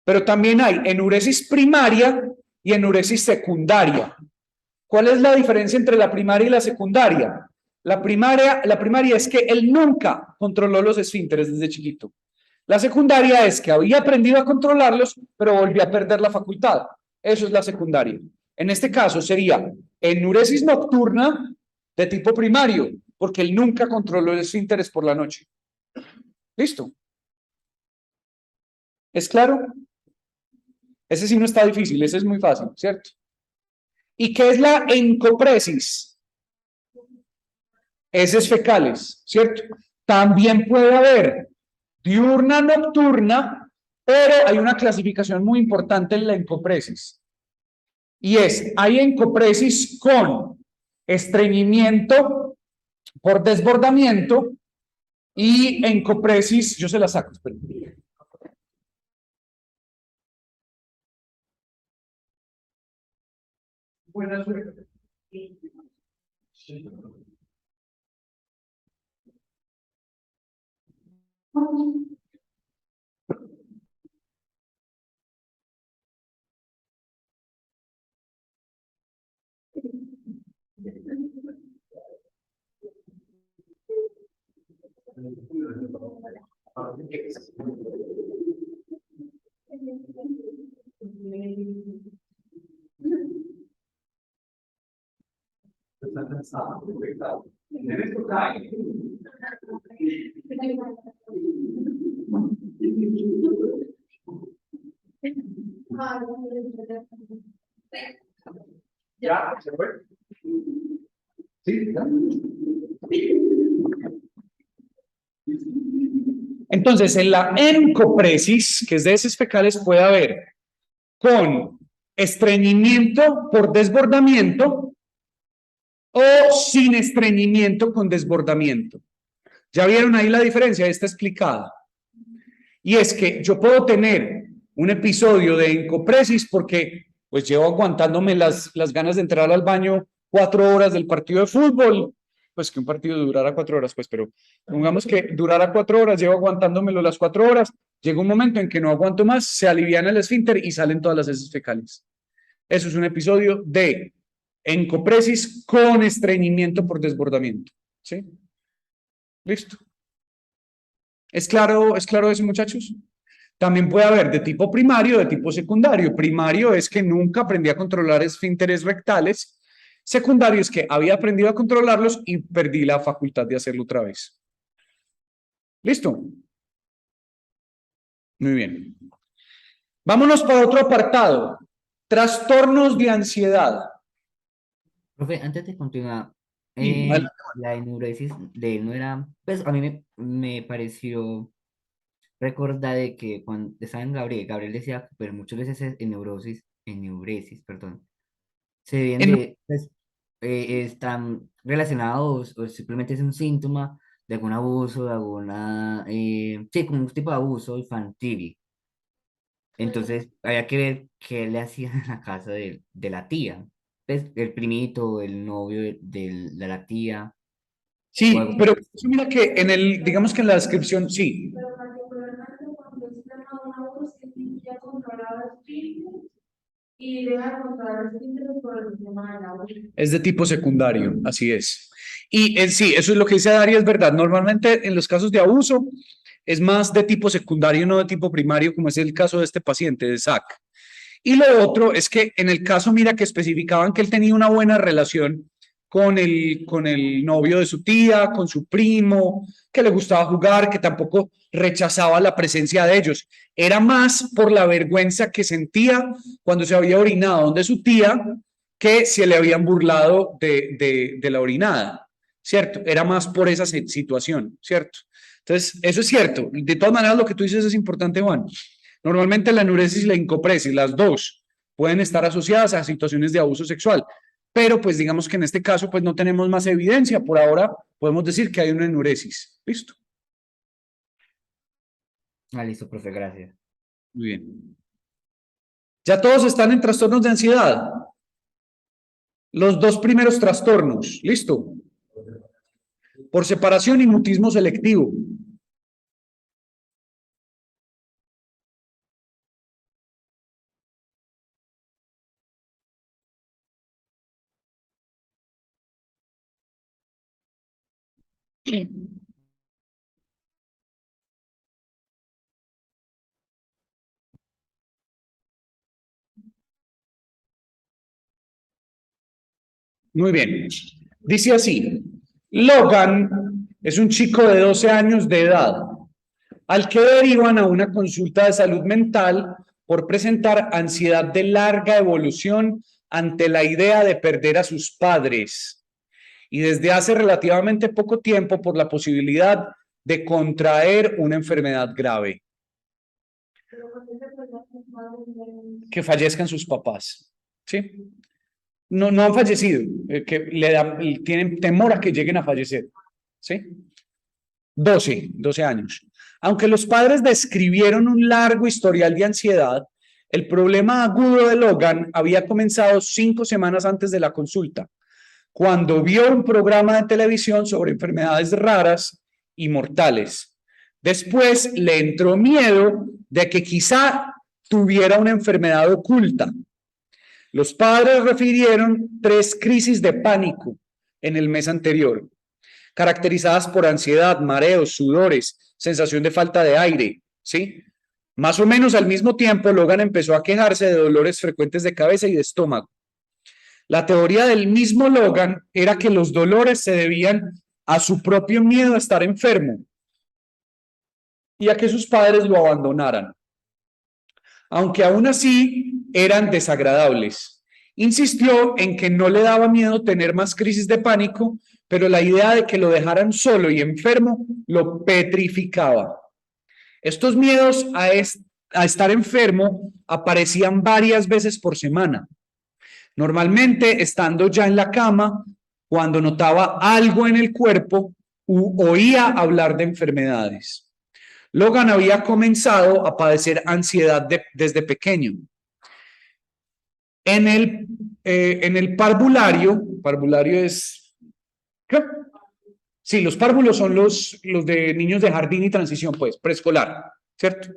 Pero también hay enuresis primaria y enuresis secundaria. ¿Cuál es la diferencia entre la primaria y la secundaria? La primaria es que él nunca controló los esfínteres desde chiquito. La secundaria es que había aprendido a controlarlos, pero volvió a perder la facultad. Eso es la secundaria. En este caso sería enuresis nocturna de tipo primario, porque él nunca controló los esfínteres por la noche. ¿Listo? ¿Es claro? Ese sí no está difícil, ese es muy fácil, ¿cierto? ¿Y qué es la encopresis? Heces fecales, ¿cierto? También puede haber diurna, nocturna, pero hay una clasificación muy importante en la encopresis. Y hay encopresis con estreñimiento por desbordamiento y encopresis, yo se la saco. Esperen. Buena suerte. ¿Ya? ¿Se fue? Sí, ya. Entonces, en la encopresis, que es de heces fecales, puede haber con estreñimiento por desbordamiento o sin estreñimiento con desbordamiento. ¿Ya vieron ahí la diferencia? Está explicada. Y es que yo puedo tener un episodio de encopresis porque pues llevo aguantándome las ganas de entrar al baño 4 horas del partido de fútbol, pues que un partido durara 4 horas, pues, pero pongamos que durara 4 horas, llevo aguantándomelo las 4 horas, llega un momento en que no aguanto más, se aliviana el esfínter y salen todas las heces fecales. Eso es un episodio de encopresis con estreñimiento por desbordamiento, ¿sí? Listo. ¿Es claro eso, muchachos? También puede haber de tipo primario, de tipo secundario. Primario es que nunca aprendí a controlar esfínteres rectales. Secundario es que había aprendido a controlarlos y perdí la facultad de hacerlo otra vez. ¿Listo? Muy bien. Vámonos para otro apartado. Trastornos de ansiedad. Profe, antes de continuar, Sí, la enuresis de él no era, pues a mí me pareció recordar de que cuando estaba en Gabriel decía que pues, muchas veces en neuresis, perdón, se vienen pues, están relacionados o simplemente es un síntoma de algún abuso, de alguna, sí, como un tipo de abuso infantil. Entonces, había que ver qué le hacían en la casa de la tía. Pues, el primito, el novio de la tía, o sí, algo. pero mira que digamos que en la descripción, sí, Pero particularmente cuando es tema de una voz que ya controlaba espíritus y deja de controlar espíritus por el tema de la voz. es de tipo secundario, así es. Y sí, eso es lo que dice Daria, es verdad. Normalmente en los casos de abuso es más de tipo secundario, no de tipo primario, como es el caso de este paciente, de Zach. Y lo otro es que en el caso, mira, que especificaban que él tenía una buena relación con el novio de su tía, con su primo, que le gustaba jugar, que tampoco rechazaba la presencia de ellos. Era más por la vergüenza que sentía cuando se había orinado donde su tía, que se le habían burlado de la orinada, ¿cierto? Era más por esa situación, ¿cierto? Entonces, eso es cierto. De todas maneras, lo que tú dices es importante, Juan. Normalmente la enuresis y la encopresis, las dos, pueden estar asociadas a situaciones de abuso sexual, pero pues digamos que en este caso pues no tenemos más evidencia. Por ahora podemos decir que hay una enuresis. ¿Listo? Ah, listo, profe, gracias. Muy bien. Ya todos están en trastornos de ansiedad. Los 2 primeros trastornos. ¿Listo? Por separación y mutismo selectivo. Muy bien. Dice así: Logan es un chico de 12 años de edad, al que derivan a una consulta de salud mental por presentar ansiedad de larga evolución ante la idea de perder a sus padres y desde hace relativamente poco tiempo por la posibilidad de contraer una enfermedad grave, Pero cuando se fue la que fallezcan sus papás. ¿sí? No han fallecido, que tienen temor a que lleguen a fallecer, ¿sí? 12 años. Aunque los padres describieron un largo historial de ansiedad, el problema agudo de Logan había comenzado 5 semanas antes de la consulta, cuando vio un programa de televisión sobre enfermedades raras y mortales. Después le entró miedo de que quizá tuviera una enfermedad oculta. Los padres refirieron 3 crisis de pánico en el mes anterior, caracterizadas por ansiedad, mareos, sudores, sensación de falta de aire, ¿sí? Más o menos al mismo tiempo, Logan empezó a quejarse de dolores frecuentes de cabeza y de estómago. La teoría del mismo Logan era que los dolores se debían a su propio miedo a estar enfermo y a que sus padres lo abandonaran, aunque aún así eran desagradables. Insistió en que no le daba miedo tener más crisis de pánico, pero la idea de que lo dejaran solo y enfermo lo petrificaba. Estos miedos a estar enfermo aparecían varias veces por semana, normalmente estando ya en la cama, cuando notaba algo en el cuerpo u oía hablar de enfermedades. Logan había comenzado a padecer ansiedad desde pequeño. En el parvulario es... ¿qué? Sí, los párvulos son los de niños de jardín y transición, pues, preescolar, ¿cierto?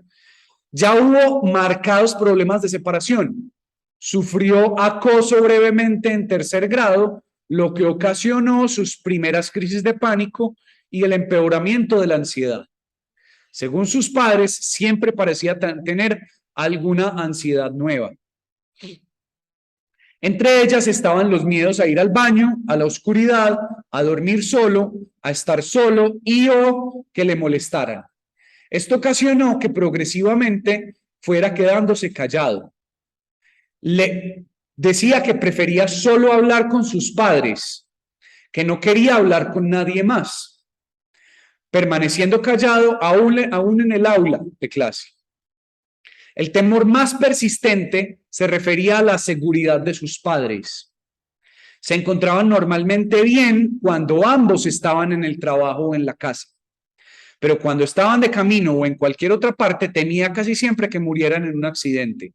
Ya hubo marcados problemas de separación. Sufrió acoso brevemente en 3er grado, lo que ocasionó sus primeras crisis de pánico y el empeoramiento de la ansiedad. Según sus padres, siempre parecía tener alguna ansiedad nueva. Entre ellas estaban los miedos a ir al baño, a la oscuridad, a dormir solo, a estar solo y o que le molestaran. Esto ocasionó que progresivamente fuera quedándose callado. Le decía que prefería solo hablar con sus padres, que no quería hablar con nadie más, permaneciendo callado aún en el aula de clase. El temor más persistente se refería a la seguridad de sus padres. Se encontraban normalmente bien cuando ambos estaban en el trabajo o en la casa, pero cuando estaban de camino o en cualquier otra parte temía casi siempre que murieran en un accidente.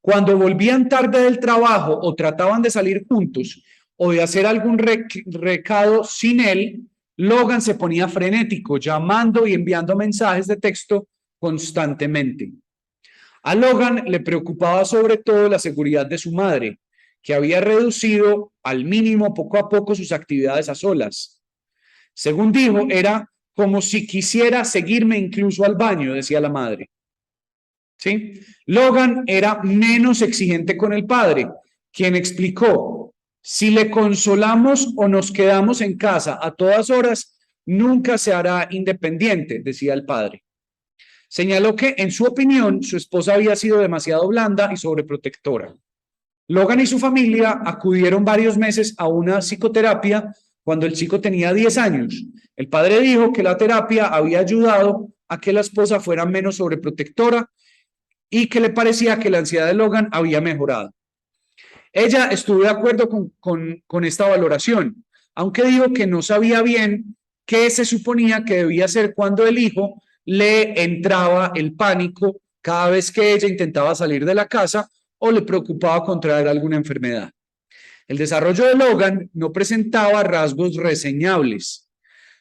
Cuando volvían tarde del trabajo o trataban de salir juntos o de hacer algún recado sin él, Logan se ponía frenético, llamando y enviando mensajes de texto constantemente. A Logan le preocupaba sobre todo la seguridad de su madre, que había reducido al mínimo poco a poco sus actividades a solas. Según dijo, era como si quisiera seguirme incluso al baño, decía la madre. ¿Sí? Logan era menos exigente con el padre, quien explicó: si le consolamos o nos quedamos en casa a todas horas, nunca se hará independiente, decía el padre. Señaló que, en su opinión, su esposa había sido demasiado blanda y sobreprotectora. Logan y su familia acudieron varios meses a una psicoterapia cuando el chico tenía 10 años. El padre dijo que la terapia había ayudado a que la esposa fuera menos sobreprotectora y que le parecía que la ansiedad de Logan había mejorado. Ella estuvo de acuerdo con esta valoración, aunque dijo que no sabía bien qué se suponía que debía hacer cuando el hijo le entraba el pánico cada vez que ella intentaba salir de la casa o le preocupaba contraer alguna enfermedad. El desarrollo de Logan no presentaba rasgos reseñables.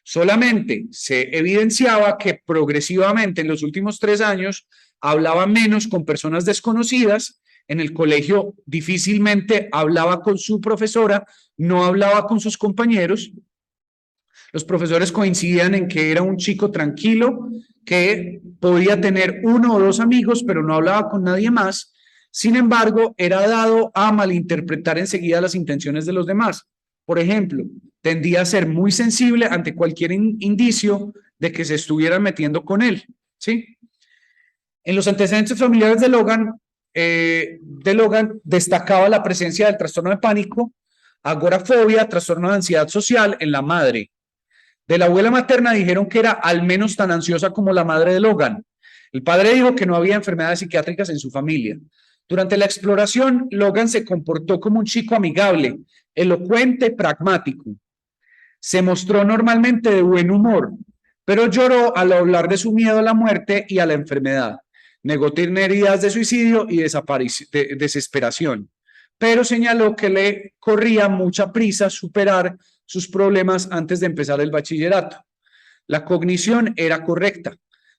Solamente se evidenciaba que progresivamente en los últimos 3 años hablaba menos con personas desconocidas. En el colegio difícilmente hablaba con su profesora, no hablaba con sus compañeros. Los profesores coincidían en que era un chico tranquilo, que podía tener 1 o 2 amigos, pero no hablaba con nadie más. Sin embargo, era dado a malinterpretar enseguida las intenciones de los demás. Por ejemplo, tendía a ser muy sensible ante cualquier indicio de que se estuvieran metiendo con él, ¿sí? En los antecedentes familiares de Logan destacaba la presencia del trastorno de pánico, agorafobia, trastorno de ansiedad social en la madre. De la abuela materna dijeron que era al menos tan ansiosa como la madre de Logan. El padre dijo que no había enfermedades psiquiátricas en su familia. Durante la exploración, Logan se comportó como un chico amigable, elocuente, pragmático. Se mostró normalmente de buen humor, pero lloró al hablar de su miedo a la muerte y a la enfermedad. Negó tener ideas de suicidio y desesperación, pero señaló que le corría mucha prisa superar sus problemas antes de empezar el bachillerato. La cognición era correcta,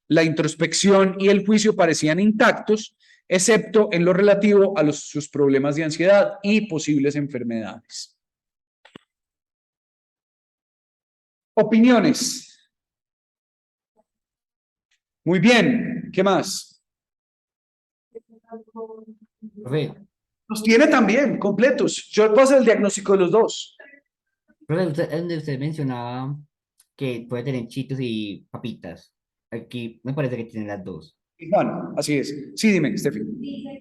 la introspección y el juicio parecían intactos, excepto en lo relativo a sus problemas de ansiedad y posibles enfermedades. Opiniones. Muy bien, ¿qué más? Profe, Los tiene también completos. Yo puedo hacer el diagnóstico de los dos. profe, usted mencionaba que puede tener chitos y papitas. Aquí me parece que tiene las dos. Juan, así es. Sí, dime, Steffi. Dice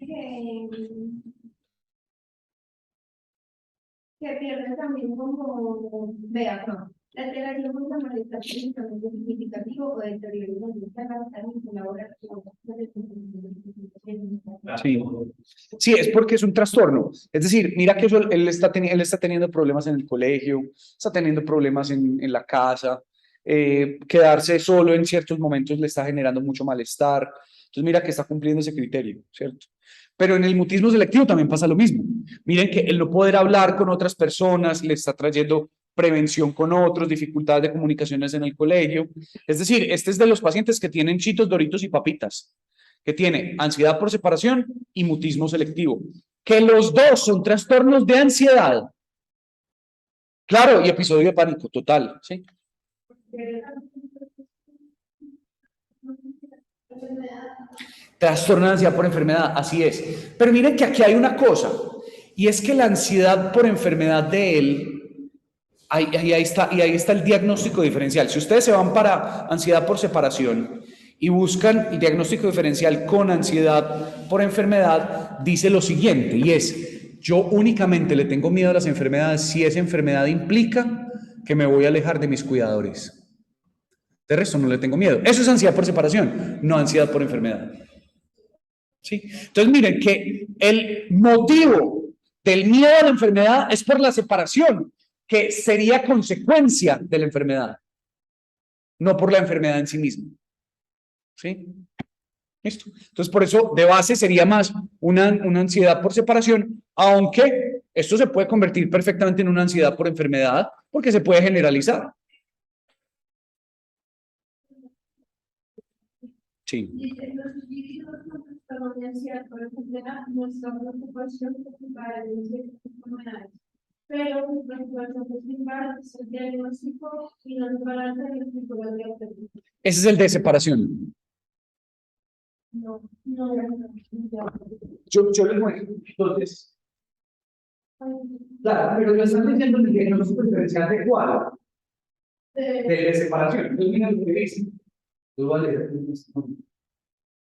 que pierde también como, vea, no, la alteración con la manifestación es significativo o deterioro de la también colabora con Sí. Sí, es porque es un trastorno. Es decir, mira que eso, él está teniendo problemas en el colegio, está teniendo problemas en la casa, quedarse solo en ciertos momentos le está generando mucho malestar. Entonces, mira que está cumpliendo ese criterio, ¿cierto? Pero en el mutismo selectivo también pasa lo mismo. Miren que el no poder hablar con otras personas le está trayendo prevención con otros, dificultades de comunicaciones en el colegio. Es decir, este es de los pacientes que tienen chitos, doritos y papitas, que tiene ansiedad por separación y mutismo selectivo, que los dos son trastornos de ansiedad. Claro, y episodio de pánico total, ¿sí? Trastorno de ansiedad por enfermedad, así es. Pero miren que aquí hay una cosa, y es que la ansiedad por enfermedad de él, ahí está el diagnóstico diferencial. Si ustedes se van para ansiedad por separación y buscan el diagnóstico diferencial con ansiedad por enfermedad, dice lo siguiente, y es, yo únicamente le tengo miedo a las enfermedades si esa enfermedad implica que me voy a alejar de mis cuidadores. De resto no le tengo miedo. Eso es ansiedad por separación, no ansiedad por enfermedad. ¿Sí? Entonces miren que el motivo del miedo a la enfermedad es por la separación, que sería consecuencia de la enfermedad, no por la enfermedad en sí misma. ¿Sí? ¿Listo? Entonces por eso de base sería más una ansiedad por separación, aunque esto se puede convertir perfectamente en una ansiedad por enfermedad porque se puede generalizar. Sí. Dice, los individuos con trastorno de ansiedad por enfermedad muestran preocupación para el enfermedades, pero su preocupación principal es el diagnóstico y no el balance de los tipos de autismo. Ese es el de separación. No, no, Yo les muestro. Entonces, claro, pero lo están diciendo en el diagnóstico diferencial de cuál, de separación. Entonces, mira lo que dice.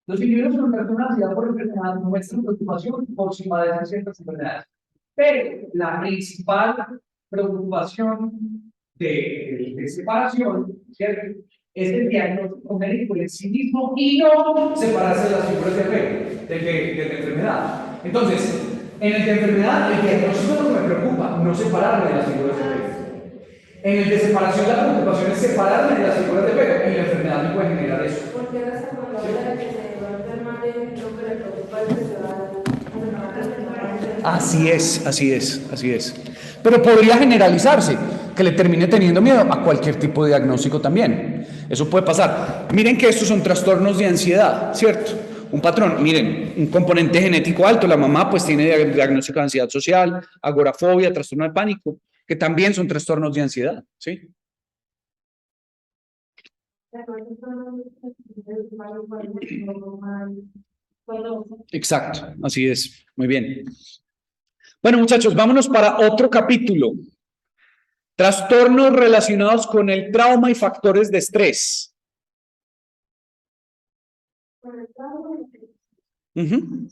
Los individuos con trastorno de ansiedad por enfermedad muestran preocupación por si padecen ciertas enfermedades. Pero la principal preocupación de separación, ¿cierto? Es el diagnóstico médico en sí mismo y no separarse de las figuras de apego, de la enfermedad. Entonces, en el de enfermedad, el diagnóstico es lo que me preocupa, no separarme de las figuras de apego. En el de separación, la preocupación es separarme de las figuras de apego y la enfermedad me puede generar eso. Porque ahora está con la hora de que se va a enfermar, lo que le preocupa es que se va a enfermar. Así es, así es, así es. Pero podría generalizarse, que le termine teniendo miedo a cualquier tipo de diagnóstico también. Eso puede pasar. Miren que estos son trastornos de ansiedad, ¿cierto? Un patrón, miren, un componente genético alto, la mamá pues tiene diagnóstico de ansiedad social, agorafobia, trastorno de pánico, que también son trastornos de ansiedad, ¿sí? Exacto, así es. Muy bien. Bueno, muchachos, vámonos para otro capítulo. Trastornos relacionados con el trauma y factores de estrés. Ujú.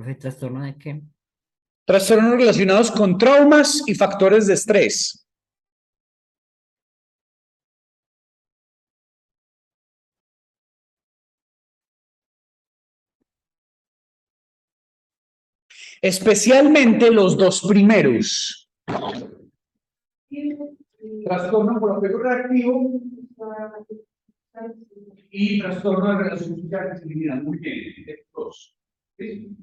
Profe, ¿trastorno de qué? Trastornos relacionados con traumas y factores de estrés. Especialmente los dos primeros. Trastorno por apego reactivo y trastorno de relación social que se eliminan muy bien. Estos. ¿Sí?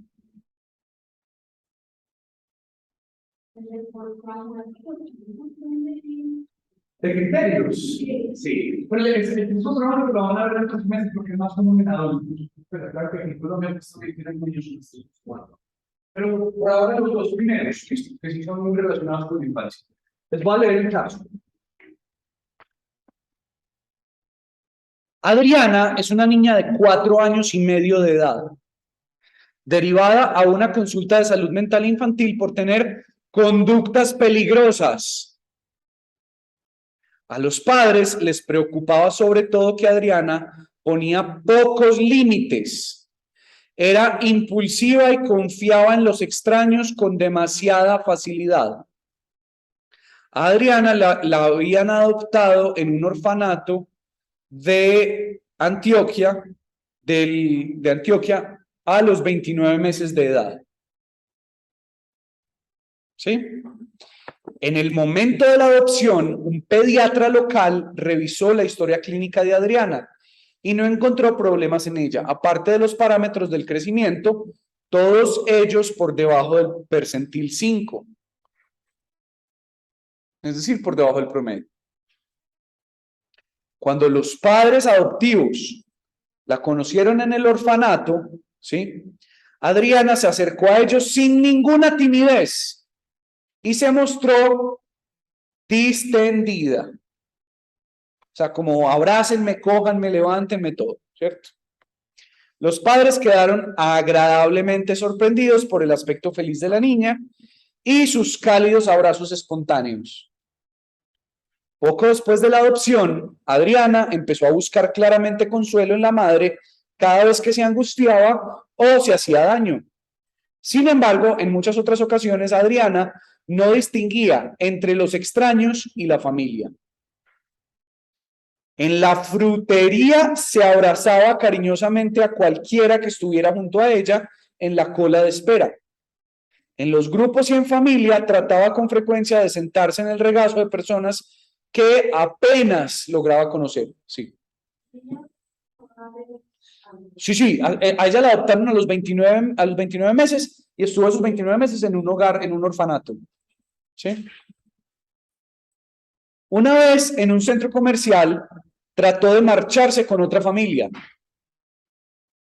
¿De criterios? Sí. Pero es un programa que lo van a ver en 3 meses porque es más común en adultos. Pero claro que en Colombia esto que tienen niños bueno. Pero por ahora los dos primeros, que sí son muy relacionados con la infancia. Les voy a leer el caso. Adriana es una niña de 4 años y medio de edad, derivada a una consulta de salud mental infantil por tener conductas peligrosas. A los padres les preocupaba sobre todo que Adriana ponía pocos límites. Era impulsiva y confiaba en los extraños con demasiada facilidad. A Adriana la habían adoptado en un orfanato de Antioquia, de Antioquia a los 29 meses de edad. ¿Sí? En el momento de la adopción, un pediatra local revisó la historia clínica de Adriana y no encontró problemas en ella, aparte de los parámetros del crecimiento, todos ellos por debajo del percentil 5, es decir, por debajo del promedio. Cuando los padres adoptivos la conocieron en el orfanato, ¿sí? Adriana se acercó a ellos sin ninguna timidez y se mostró distendida. O sea, como abrácenme, cójanme, levántenme, todo, ¿cierto? Los padres quedaron agradablemente sorprendidos por el aspecto feliz de la niña y sus cálidos abrazos espontáneos. Poco después de la adopción, Adriana empezó a buscar claramente consuelo en la madre cada vez que se angustiaba o se hacía daño. Sin embargo, en muchas otras ocasiones, Adriana no distinguía entre los extraños y la familia. En la frutería se abrazaba cariñosamente a cualquiera que estuviera junto a ella en la cola de espera. En los grupos y en familia trataba con frecuencia de sentarse en el regazo de personas que apenas lograba conocer. Sí. Sí, a ella la adoptaron a los 29 meses y estuvo esos 29 meses en un hogar, en un orfanato. ¿Sí? Una vez en un centro comercial trató de marcharse con otra familia.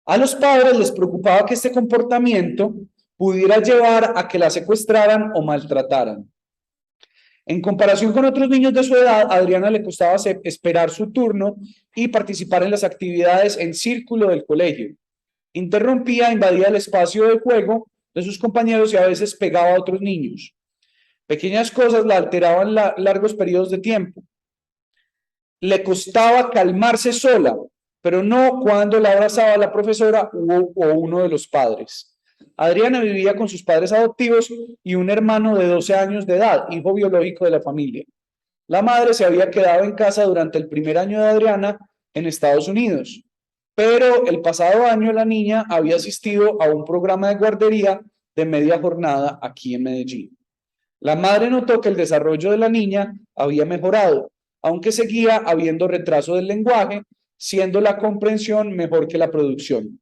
A los padres les preocupaba que este comportamiento pudiera llevar a que la secuestraran o maltrataran. En comparación con otros niños de su edad, a Adriana le costaba esperar su turno y participar en las actividades en círculo del colegio. Interrumpía, invadía el espacio de juego de sus compañeros y a veces pegaba a otros niños. Pequeñas cosas la alteraban largos periodos de tiempo. Le costaba calmarse sola, pero no cuando la abrazaba la profesora o uno de los padres. Adriana vivía con sus padres adoptivos y un hermano de 12 años de edad, hijo biológico de la familia. La madre se había quedado en casa durante el primer año de Adriana en Estados Unidos, pero el pasado año la niña había asistido a un programa de guardería de media jornada aquí en Medellín. La madre notó que el desarrollo de la niña había mejorado, aunque seguía habiendo retraso del lenguaje, siendo la comprensión mejor que la producción.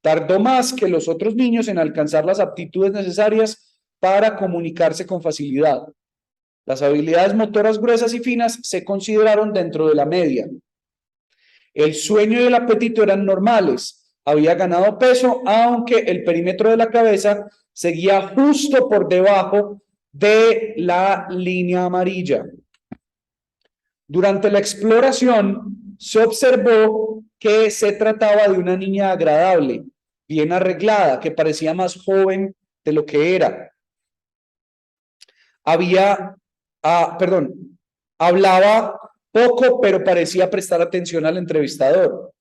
Tardó más que los otros niños en alcanzar las aptitudes necesarias para comunicarse con facilidad. Las habilidades motoras gruesas y finas se consideraron dentro de la media. El sueño y el apetito eran normales. Había ganado peso, aunque el perímetro de la cabeza seguía justo por debajo de la línea amarilla. Durante la exploración se observó que se trataba de una niña agradable, bien arreglada, que parecía más joven de lo que era. Hablaba poco, pero parecía prestar atención al entrevistador.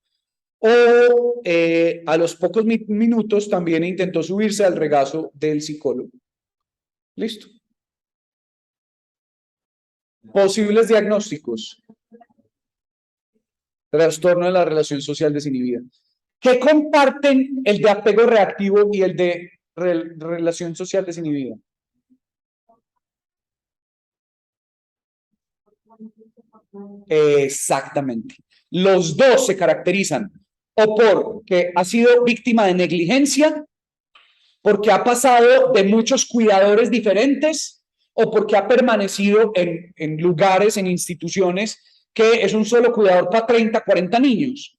o a los pocos minutos también intentó subirse al regazo del psicólogo. Listo. Posibles diagnósticos. Trastorno de la relación social desinhibida. ¿Qué comparten el de apego reactivo y el de relación social desinhibida? Exactamente. Los dos se caracterizan o porque ha sido víctima de negligencia, porque ha pasado de muchos cuidadores diferentes o porque ha permanecido en lugares, en instituciones que es un solo cuidador para 30, 40 niños.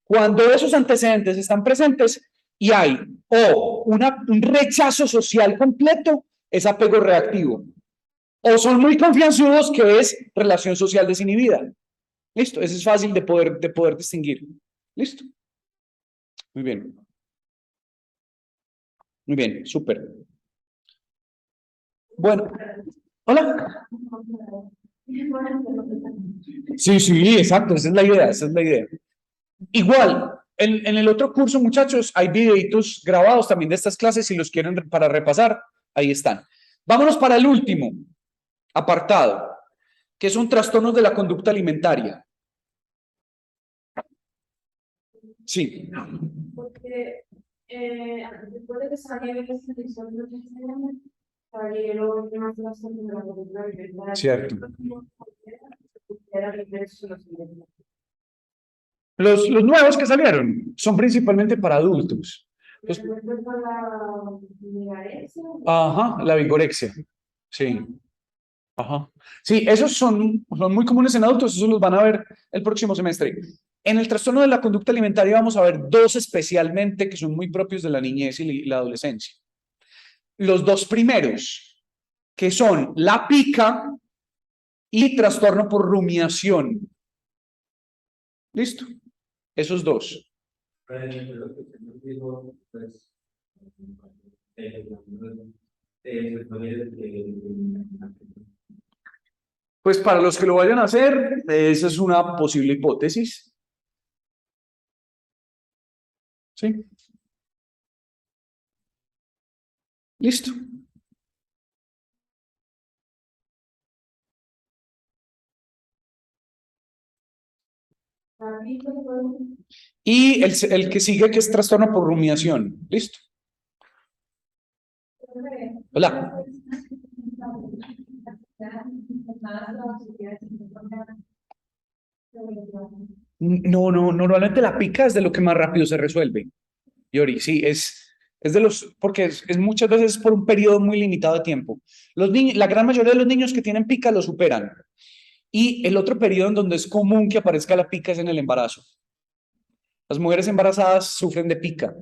Cuando esos antecedentes están presentes y hay o un rechazo social completo, es apego reactivo. O son muy confianzudos, que es relación social desinhibida. Listo, eso es fácil de poder distinguir. Listo. Muy bien. Muy bien, súper. Bueno, hola. Sí, sí, exacto, esa es la idea, esa es la idea. Igual, en el otro curso, muchachos, hay videitos grabados también de estas clases, si los quieren para repasar, ahí están. Vámonos para el último apartado, que son trastornos de la conducta alimentaria. Sí. Porque después de que salieron las elecciones, salieron más trastornos de la conducta alimentaria. Cierto. Era que eso no se ve. Los nuevos que salieron son principalmente para adultos. Ajá, la vigorexia. Sí. Ajá. Sí, esos son muy comunes en adultos, esos los van a ver el próximo semestre. En el trastorno de la conducta alimentaria vamos a ver dos especialmente que son muy propios de la niñez y la adolescencia. Los dos primeros, que son la pica y trastorno por rumiación. ¿Listo? Esos dos. Pues para los que lo vayan a hacer, esa es una posible hipótesis. ¿Sí? Listo. Y el que sigue, que es trastorno por rumiación. ¿Listo? Hola. No, normalmente la pica es de lo que más rápido se resuelve. Yori, sí, es de los, porque es muchas veces por un periodo muy limitado de tiempo. La gran mayoría de los niños que tienen pica lo superan. Y el otro periodo en donde es común que aparezca la pica es en el embarazo. Las mujeres embarazadas sufren de pica.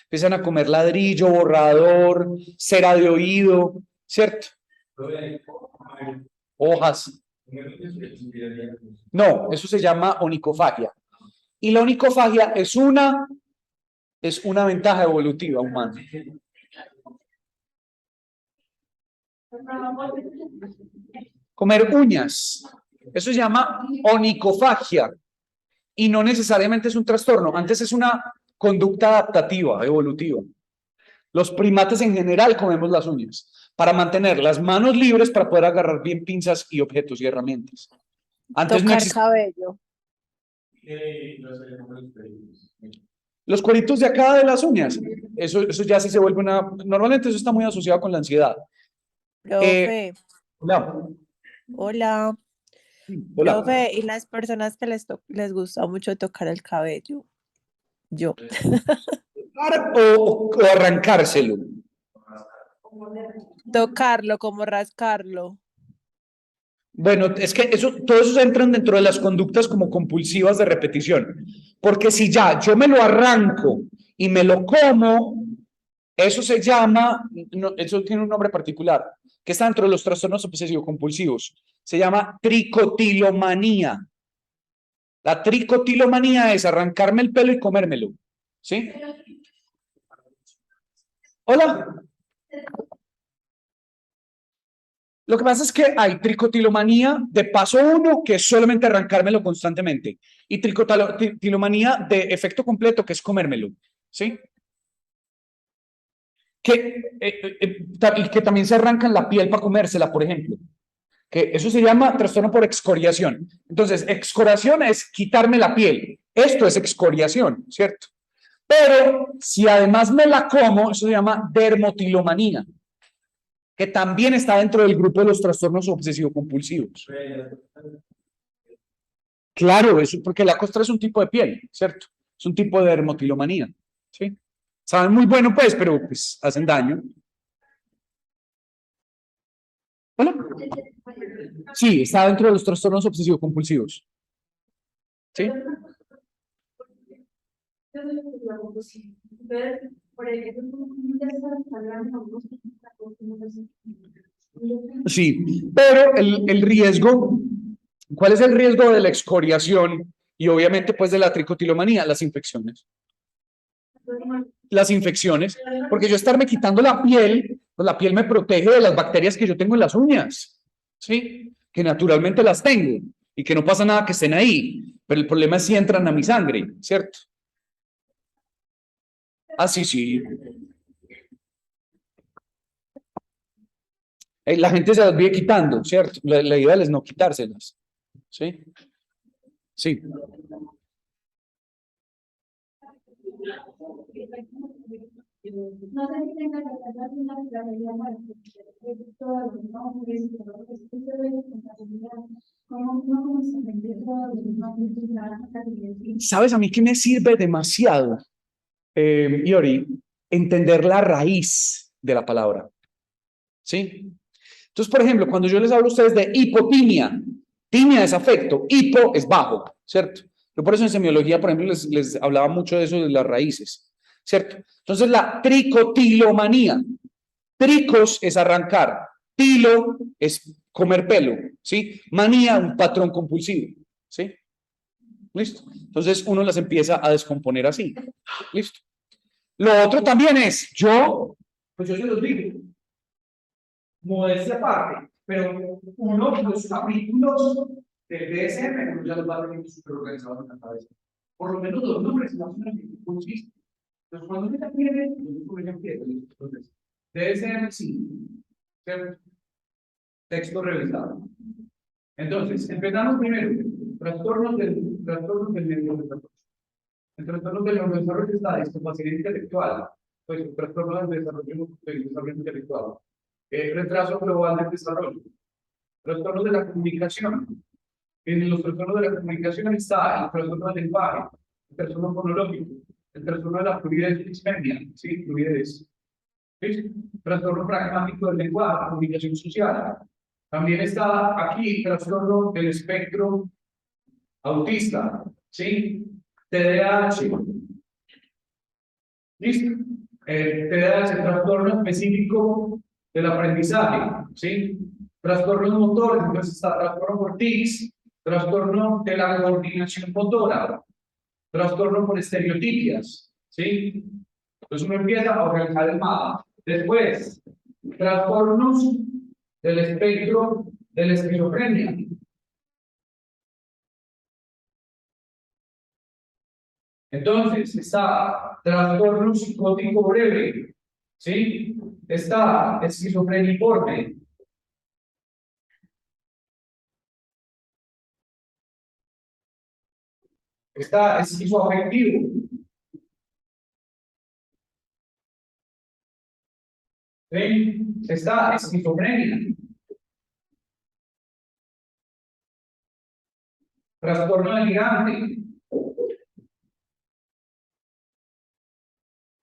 Empiezan a comer ladrillo, borrador, cera de oído, ¿cierto? Hojas. No, eso se llama onicofagia. Y la onicofagia es una ventaja evolutiva humana. Comer uñas. Eso se llama onicofagia. Y no necesariamente es un trastorno. Antes es una conducta adaptativa, evolutiva. Los primates en general comemos las uñas para mantener las manos libres para poder agarrar bien pinzas y objetos y herramientas. Antes no Tocar existía. cabello. Los cueritos de acá de las uñas, eso ya sí se vuelve una... Normalmente eso está muy asociado con la ansiedad. Profe, Hola. hola. Hola. Profe, y las personas que les gusta mucho tocar el cabello. Yo. O arrancárselo. Tocarlo, como rascarlo. Bueno, es que todos esos entran dentro de las conductas como compulsivas de repetición. Porque si ya yo me lo arranco y me lo como, eso se llama, eso tiene un nombre particular, que está dentro de los trastornos obsesivo-compulsivos. Se llama tricotilomanía. La tricotilomanía es arrancarme el pelo y comérmelo. ¿Sí? Hola. Lo que pasa es que hay tricotilomanía de paso 1, que es solamente arrancármelo constantemente, y tricotilomanía de efecto completo, que es comérmelo, ¿sí? Que también se arranca en la piel para comérsela, por ejemplo. Que eso se llama trastorno por excoriación. Entonces, excoriación es quitarme la piel. Esto es excoriación, ¿cierto? Pero si además me la como, eso se llama dermotilomanía, que también está dentro del grupo de los trastornos obsesivo-compulsivos. Claro, eso porque la costra es un tipo de piel, ¿cierto? Es un tipo de dermotilomanía, ¿sí? Saben muy bueno, pues, pero pues hacen daño. ¿Hola? Sí, está dentro de los trastornos obsesivo-compulsivos. ¿Sí? Sí, pero el riesgo, ¿cuál es el riesgo de la excoriación? Y obviamente, pues, de la tricotilomanía, las infecciones. Las infecciones, porque yo estarme quitando la piel, pues la piel me protege de las bacterias que yo tengo en las uñas, ¿sí? Que naturalmente las tengo y que no pasa nada que estén ahí, pero el problema es si entran a mi sangre, ¿cierto? Ah, sí, sí. La gente se las vive quitando, ¿cierto? La idea es no quitárselas, ¿sí? Sí. No sé si tenga que tratar de una realidad para que todos los nombres y todo lo que se ve con facilidad, cómo se aprende todos los nombres y la facilidad. ¿Sabes a mí qué me sirve demasiado, Iori? Entender la raíz de la palabra, ¿sí? Entonces, por ejemplo, cuando yo les hablo a ustedes de hipotimia, timia es afecto, hipo es bajo, ¿cierto? Yo por eso en semiología, por ejemplo, les hablaba mucho de eso, de las raíces, ¿cierto? Entonces, la tricotilomanía, tricos es arrancar, tilo es comer pelo, ¿sí? Manía, un patrón compulsivo, ¿sí? ¿Listo? Entonces, uno las empieza a descomponer así, ¿listo? Lo otro también es, pues yo se los digo, modestia aparte, pero uno de los capítulos del DSM, uno ya los va a tener súper organizados en la cabeza. Por lo menos los nombres más o menos consisten. Entonces, cuando usted tiene, por ejemplo, entonces, DSM 5, texto revisado. Entonces, empezamos primero, trastornos del neurodesarrollo. El trastorno del neurodesarrollo está discapacidad intelectual, pues trastorno del desarrollo intelectual. Retraso global del desarrollo, trastornos de la comunicación. En los trastornos de la comunicación está el trastorno del lenguaje, el trastorno fonológico, el trastorno de la fluidez dismenia, sí, fluidez. ¿Sí? Trastorno pragmático del lenguaje, comunicación social. También está aquí el trastorno del espectro autista, ¿sí? TDAH. ¿Listo? TDAH, trastorno específico del aprendizaje, ¿sí? Trastornos motores, entonces está trastorno por tics, trastorno de la coordinación motora, trastorno por estereotipias, ¿sí? Entonces uno empieza a organizar el mapa. Después, trastornos del espectro de la esquizofrenia. Entonces, está trastorno psicótico breve, ¿sí? Está esquizofreniforme. Está esquizoafectivo. ¿Sí? Está esquizofrenia. Trastorno delirante.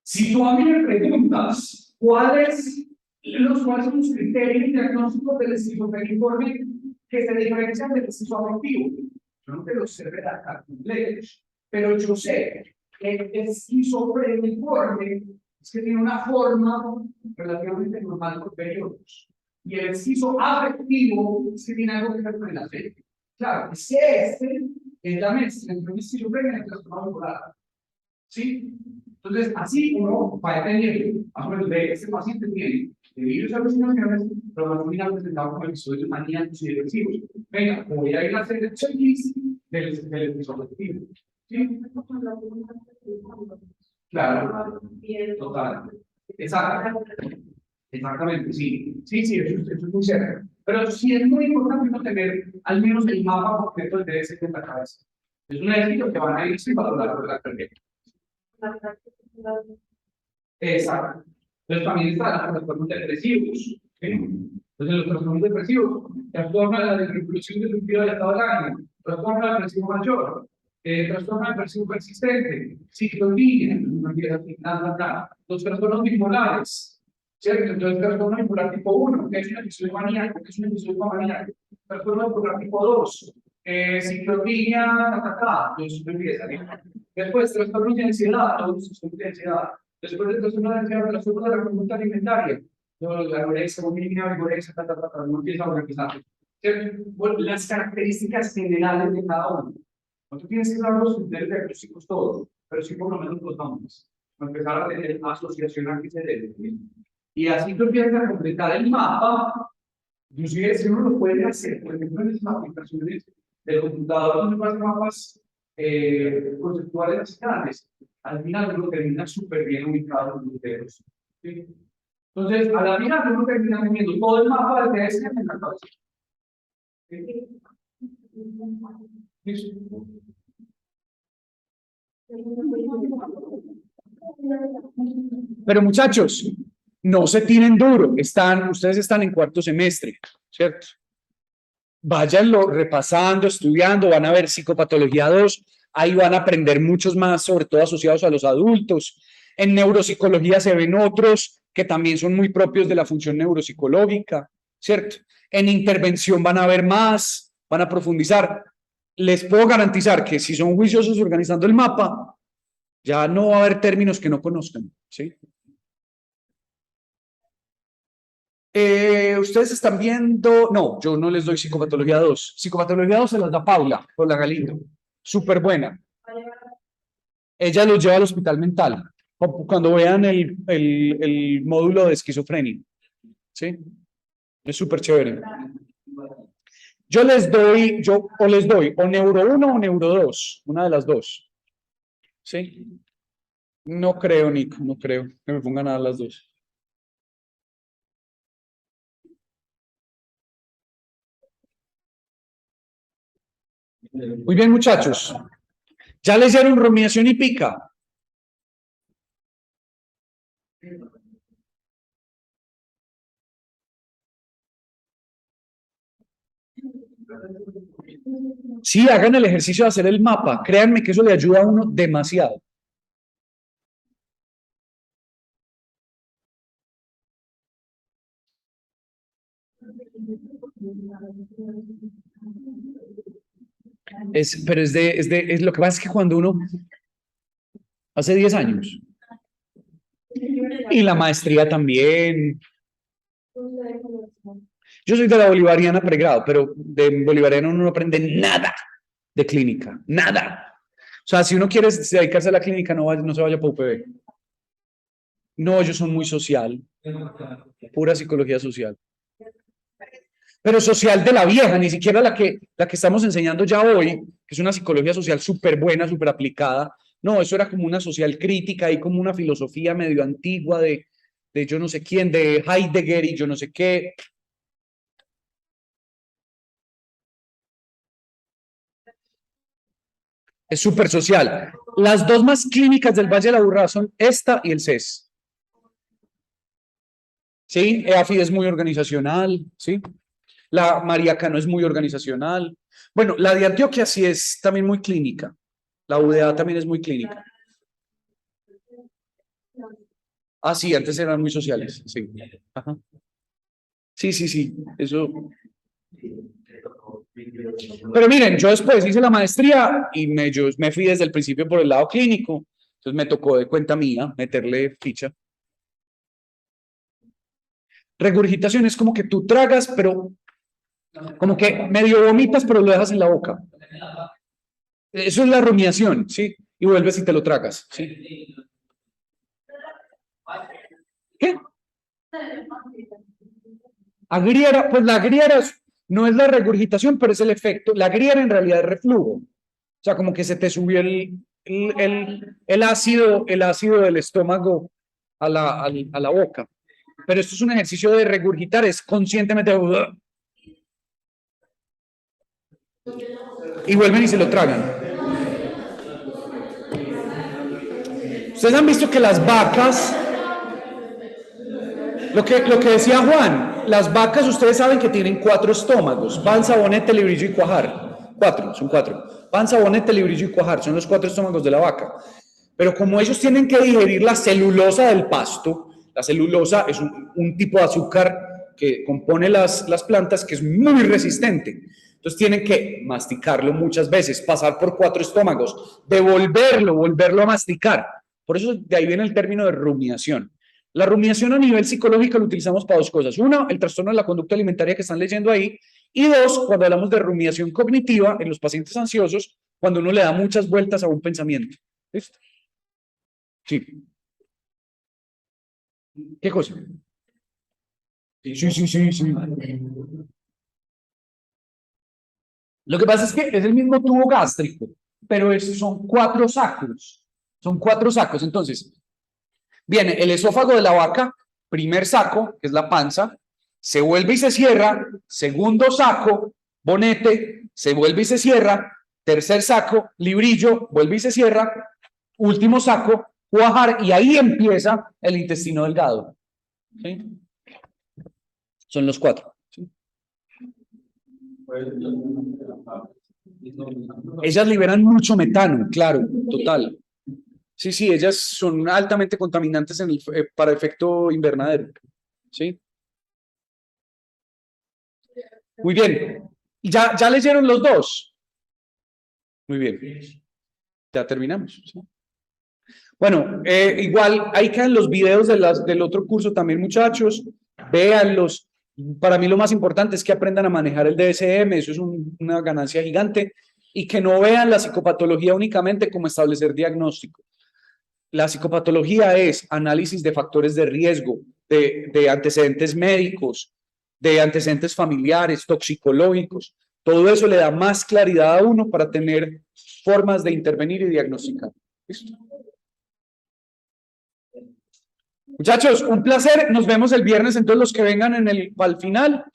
Si tú a mí me preguntas cuáles son los criterios diagnósticos del esquizofreniforme que se diferencian del esquizoafectivo, yo no te los sé redactar completos, pero yo sé que el esquizofreniforme es que tiene una forma relativamente normal por periodos, y el esquizoafectivo es que tiene algo que ver con el afecto. Claro, es la mezcla entre una esquizofrenia y el trastorno bipolar. ¿Sí? Entonces, así uno va entendiendo, a de este paciente tiene delirios, alucinaciones, pero más bien presentado como episodios maníacos y depresivos. Venga, voy a ir a hacer el checklist del episodio depresivo. ¿Sí? Claro, total. Exacto. Exactamente, sí. Sí, sí, eso es muy cierto. Pero sí es muy importante no tener al menos el mapa completo del DST en la cabeza. Es un ejercicio que van a ir sin valorar por la perfecta. Exacto. Entonces también están los trastornos depresivos. ¿Sí? Entonces los trastornos depresivos, trastorno de la desregulación destructiva del estado de ánimo, trastorno depresivo mayor, trastorno depresivo persistente, ciclotimia, los trastornos bipolares, ¿cierto? Entonces trastorno bipolar tipo 1, que es un episodio maníaco, que es un episodio maníaco, trastorno bipolar tipo 2, ciclotimia, entonces empieza, ¿sí? Después trastornos de ansiedad, todos los trastornos de ansiedad. Después de trastorno de ansiedad, trastorno de la conducta alimentaria, la anorexia, bulimia, vigorexia, no empieza a organizar. Bueno, las características generales de cada uno. No tú tienes que saber los diagnósticos todos, pero sí por lo menos los nombres. Empezar a tener asociación a qué se debe. Y así tú empiezas a completar el mapa. Inclusive si uno lo puede hacer, por ejemplo, en las aplicaciones del computador, donde pasan mapas conceptuales grandes, al final uno termina súper bien ubicado en los dedos. ¿Sí? Entonces, a la final uno termina teniendo todo el mapa del DS en la cabeza. Pero muchachos, no se tiren duro, ustedes están en cuarto semestre, ¿cierto? Váyanlo repasando, estudiando, van a ver psicopatología 2, ahí van a aprender muchos más, sobre todo asociados a los adultos. En neuropsicología se ven otros que también son muy propios de la función neuropsicológica, ¿cierto? En intervención van a ver más, van a profundizar. Les puedo garantizar que si son juiciosos organizando el mapa, ya no va a haber términos que no conozcan, ¿sí? Ustedes están viendo, no, yo no les doy psicopatología 2. Psicopatología 2 se las da Paula, por la Galindo. Súper buena. Ella los lleva al hospital mental, cuando vean el módulo de esquizofrenia. ¿Sí? Es súper chévere. Yo les doy o neuro 1 o neuro 2, una de las dos. ¿Sí? No creo, Nico, no creo que me pongan a dar las dos. Muy bien, muchachos. ¿Ya les dieron rumiación y pica? Sí, hagan el ejercicio de hacer el mapa. Créanme que eso le ayuda a uno demasiado. Pero lo que pasa es que cuando uno hace 10 años y la maestría también. Yo soy de la bolivariana pregrado, pero de bolivariano uno no aprende nada de clínica, nada. O sea, si uno quiere dedicarse a la clínica, no se vaya para UPB. No, ellos son muy social, pura psicología social. Pero social de la vieja, ni siquiera la que estamos enseñando ya hoy, que es una psicología social súper buena, súper aplicada. No, eso era como una social crítica y como una filosofía medio antigua de yo no sé quién, de Heidegger y yo no sé qué. Es súper social. Las dos más clínicas del Valle de la Aburrá son esta y el CES. ¿Sí? EAFID es muy organizacional, ¿sí? La María Cano es muy organizacional. Bueno, la de Antioquia sí es también muy clínica. La UDA también es muy clínica. Ah, sí, antes eran muy sociales, sí. Ajá. Sí, eso. Pero miren, yo después hice la maestría y yo me fui desde el principio por el lado clínico. Entonces me tocó de cuenta mía meterle ficha. Regurgitación es como que tú tragas, pero como que medio vomitas, pero lo dejas en la boca. Eso es la rumiación, ¿sí? Y vuelves y te lo tragas, ¿sí? ¿Qué? Agriera, pues la agriera no es la regurgitación, pero es el efecto. La agriera en realidad es reflujo. O sea, como que se te subió el ácido del estómago a la boca. Pero esto es un ejercicio de regurgitar, es conscientemente. Y vuelven y se lo tragan. Ustedes han visto que las vacas, lo que decía Juan, las vacas ustedes saben que tienen 4 estómagos: panza, bonete, librillo y cuajar. 4, son 4. Panza, bonete, librillo y cuajar, son los 4 estómagos de la vaca. Pero como ellos tienen que digerir la celulosa del pasto, la celulosa es un tipo de azúcar que compone las plantas que es muy resistente. Entonces tienen que masticarlo muchas veces, pasar por 4 estómagos, volverlo a masticar. Por eso de ahí viene el término de rumiación. La rumiación a nivel psicológico lo utilizamos para 2 cosas. Una, el trastorno de la conducta alimentaria que están leyendo ahí. Y 2, cuando hablamos de rumiación cognitiva en los pacientes ansiosos, cuando uno le da muchas vueltas a un pensamiento. ¿Listo? Sí. ¿Qué cosa? Sí. Lo que pasa es que es el mismo tubo gástrico, pero son 4 sacos. Son 4 sacos. Entonces, viene el esófago de la vaca, primer saco, que es la panza, se vuelve y se cierra, segundo saco, bonete, se vuelve y se cierra, tercer saco, librillo, vuelve y se cierra, último saco, cuajar, y ahí empieza el intestino delgado. ¿Sí? Son los 4. ¿Sí? Ellas liberan mucho metano, claro, total. Sí, ellas son altamente contaminantes para efecto invernadero. ¿Sí? Muy bien. ¿Ya leyeron los 2? Muy bien. Ya terminamos. ¿Sí? Bueno, igual ahí quedan los videos del otro curso también, muchachos. Véanlos. Para mí lo más importante es que aprendan a manejar el DSM, eso es una ganancia gigante, y que no vean la psicopatología únicamente como establecer diagnóstico. La psicopatología es análisis de factores de riesgo, de antecedentes médicos, de antecedentes familiares, toxicológicos. Todo eso le da más claridad a uno para tener formas de intervenir y diagnosticar. ¿Listo? Muchachos, un placer. Nos vemos el viernes. Entonces, los que vengan al final,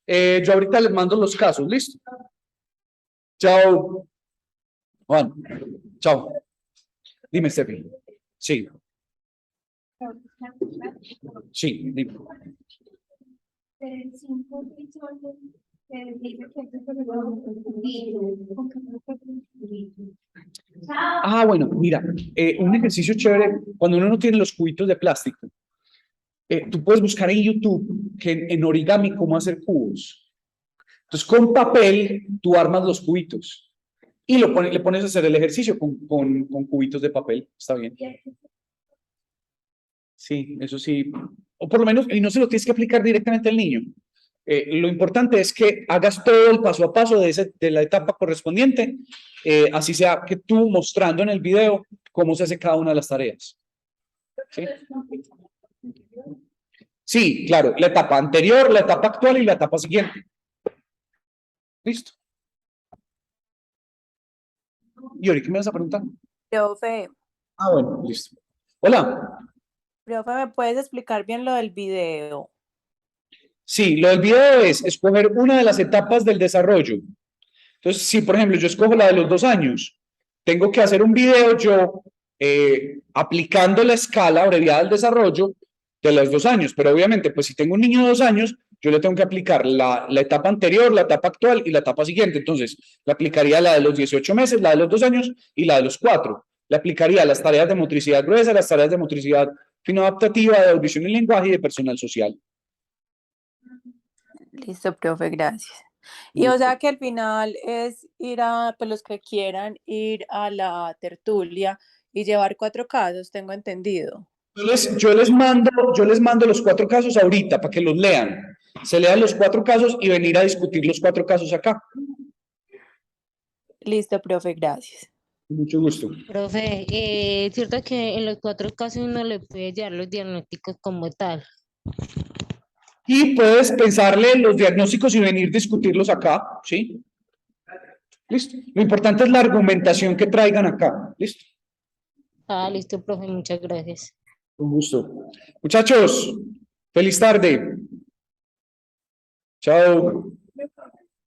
yo ahorita les mando los casos. ¿Listo? Chao. Juan. Chao. Dime, Steffi. Sí. Sí, dime. Bueno, mira, un ejercicio chévere, cuando uno no tiene los cubitos de plástico, tú puedes buscar en YouTube en origami cómo hacer cubos. Entonces, con papel, tú armas los cubitos y le pones a hacer el ejercicio con cubitos de papel. Está bien. Sí, eso sí. O por lo menos, y no se lo tienes que aplicar directamente al niño. Lo importante es que hagas todo el paso a paso de la etapa correspondiente, así sea que tú mostrando en el video cómo se hace cada una de las tareas. ¿Sí? Sí, claro, la etapa anterior, la etapa actual y la etapa siguiente. ¿Listo? Yori, ¿qué me vas a preguntar? Profe, Bueno, listo. Hola. profe, ¿me puedes explicar bien lo del video? Sí, lo del video es escoger una de las etapas del desarrollo. Entonces, si por ejemplo yo escojo la de los 2 años, tengo que hacer un video yo aplicando la escala abreviada del desarrollo de los 2 años, pero obviamente, pues si tengo un niño de 2 años, yo le tengo que aplicar la etapa anterior, la etapa actual y la etapa siguiente. Entonces, le aplicaría la de los 18 meses, la de los 2 años y la de los 4. Le aplicaría las tareas de motricidad gruesa, las tareas de motricidad fino-adaptativa, de audición y lenguaje y de personal social. Listo, profe, gracias. Y o sea que al final es ir pues los que quieran ir a la tertulia y llevar 4 casos, tengo entendido. Yo les mando los 4 casos ahorita para que los lean. Se lean los 4 casos y venir a discutir los 4 casos acá. Listo, profe, gracias. Mucho gusto. Profe, es cierto que en los 4 casos uno le puede llevar los diagnósticos como tal. Y puedes pensarle los diagnósticos y venir a discutirlos acá, ¿sí? Listo. Lo importante es la argumentación que traigan acá. Listo. Ah, listo, profe, muchas gracias. Con gusto. Muchachos, feliz tarde. Chao.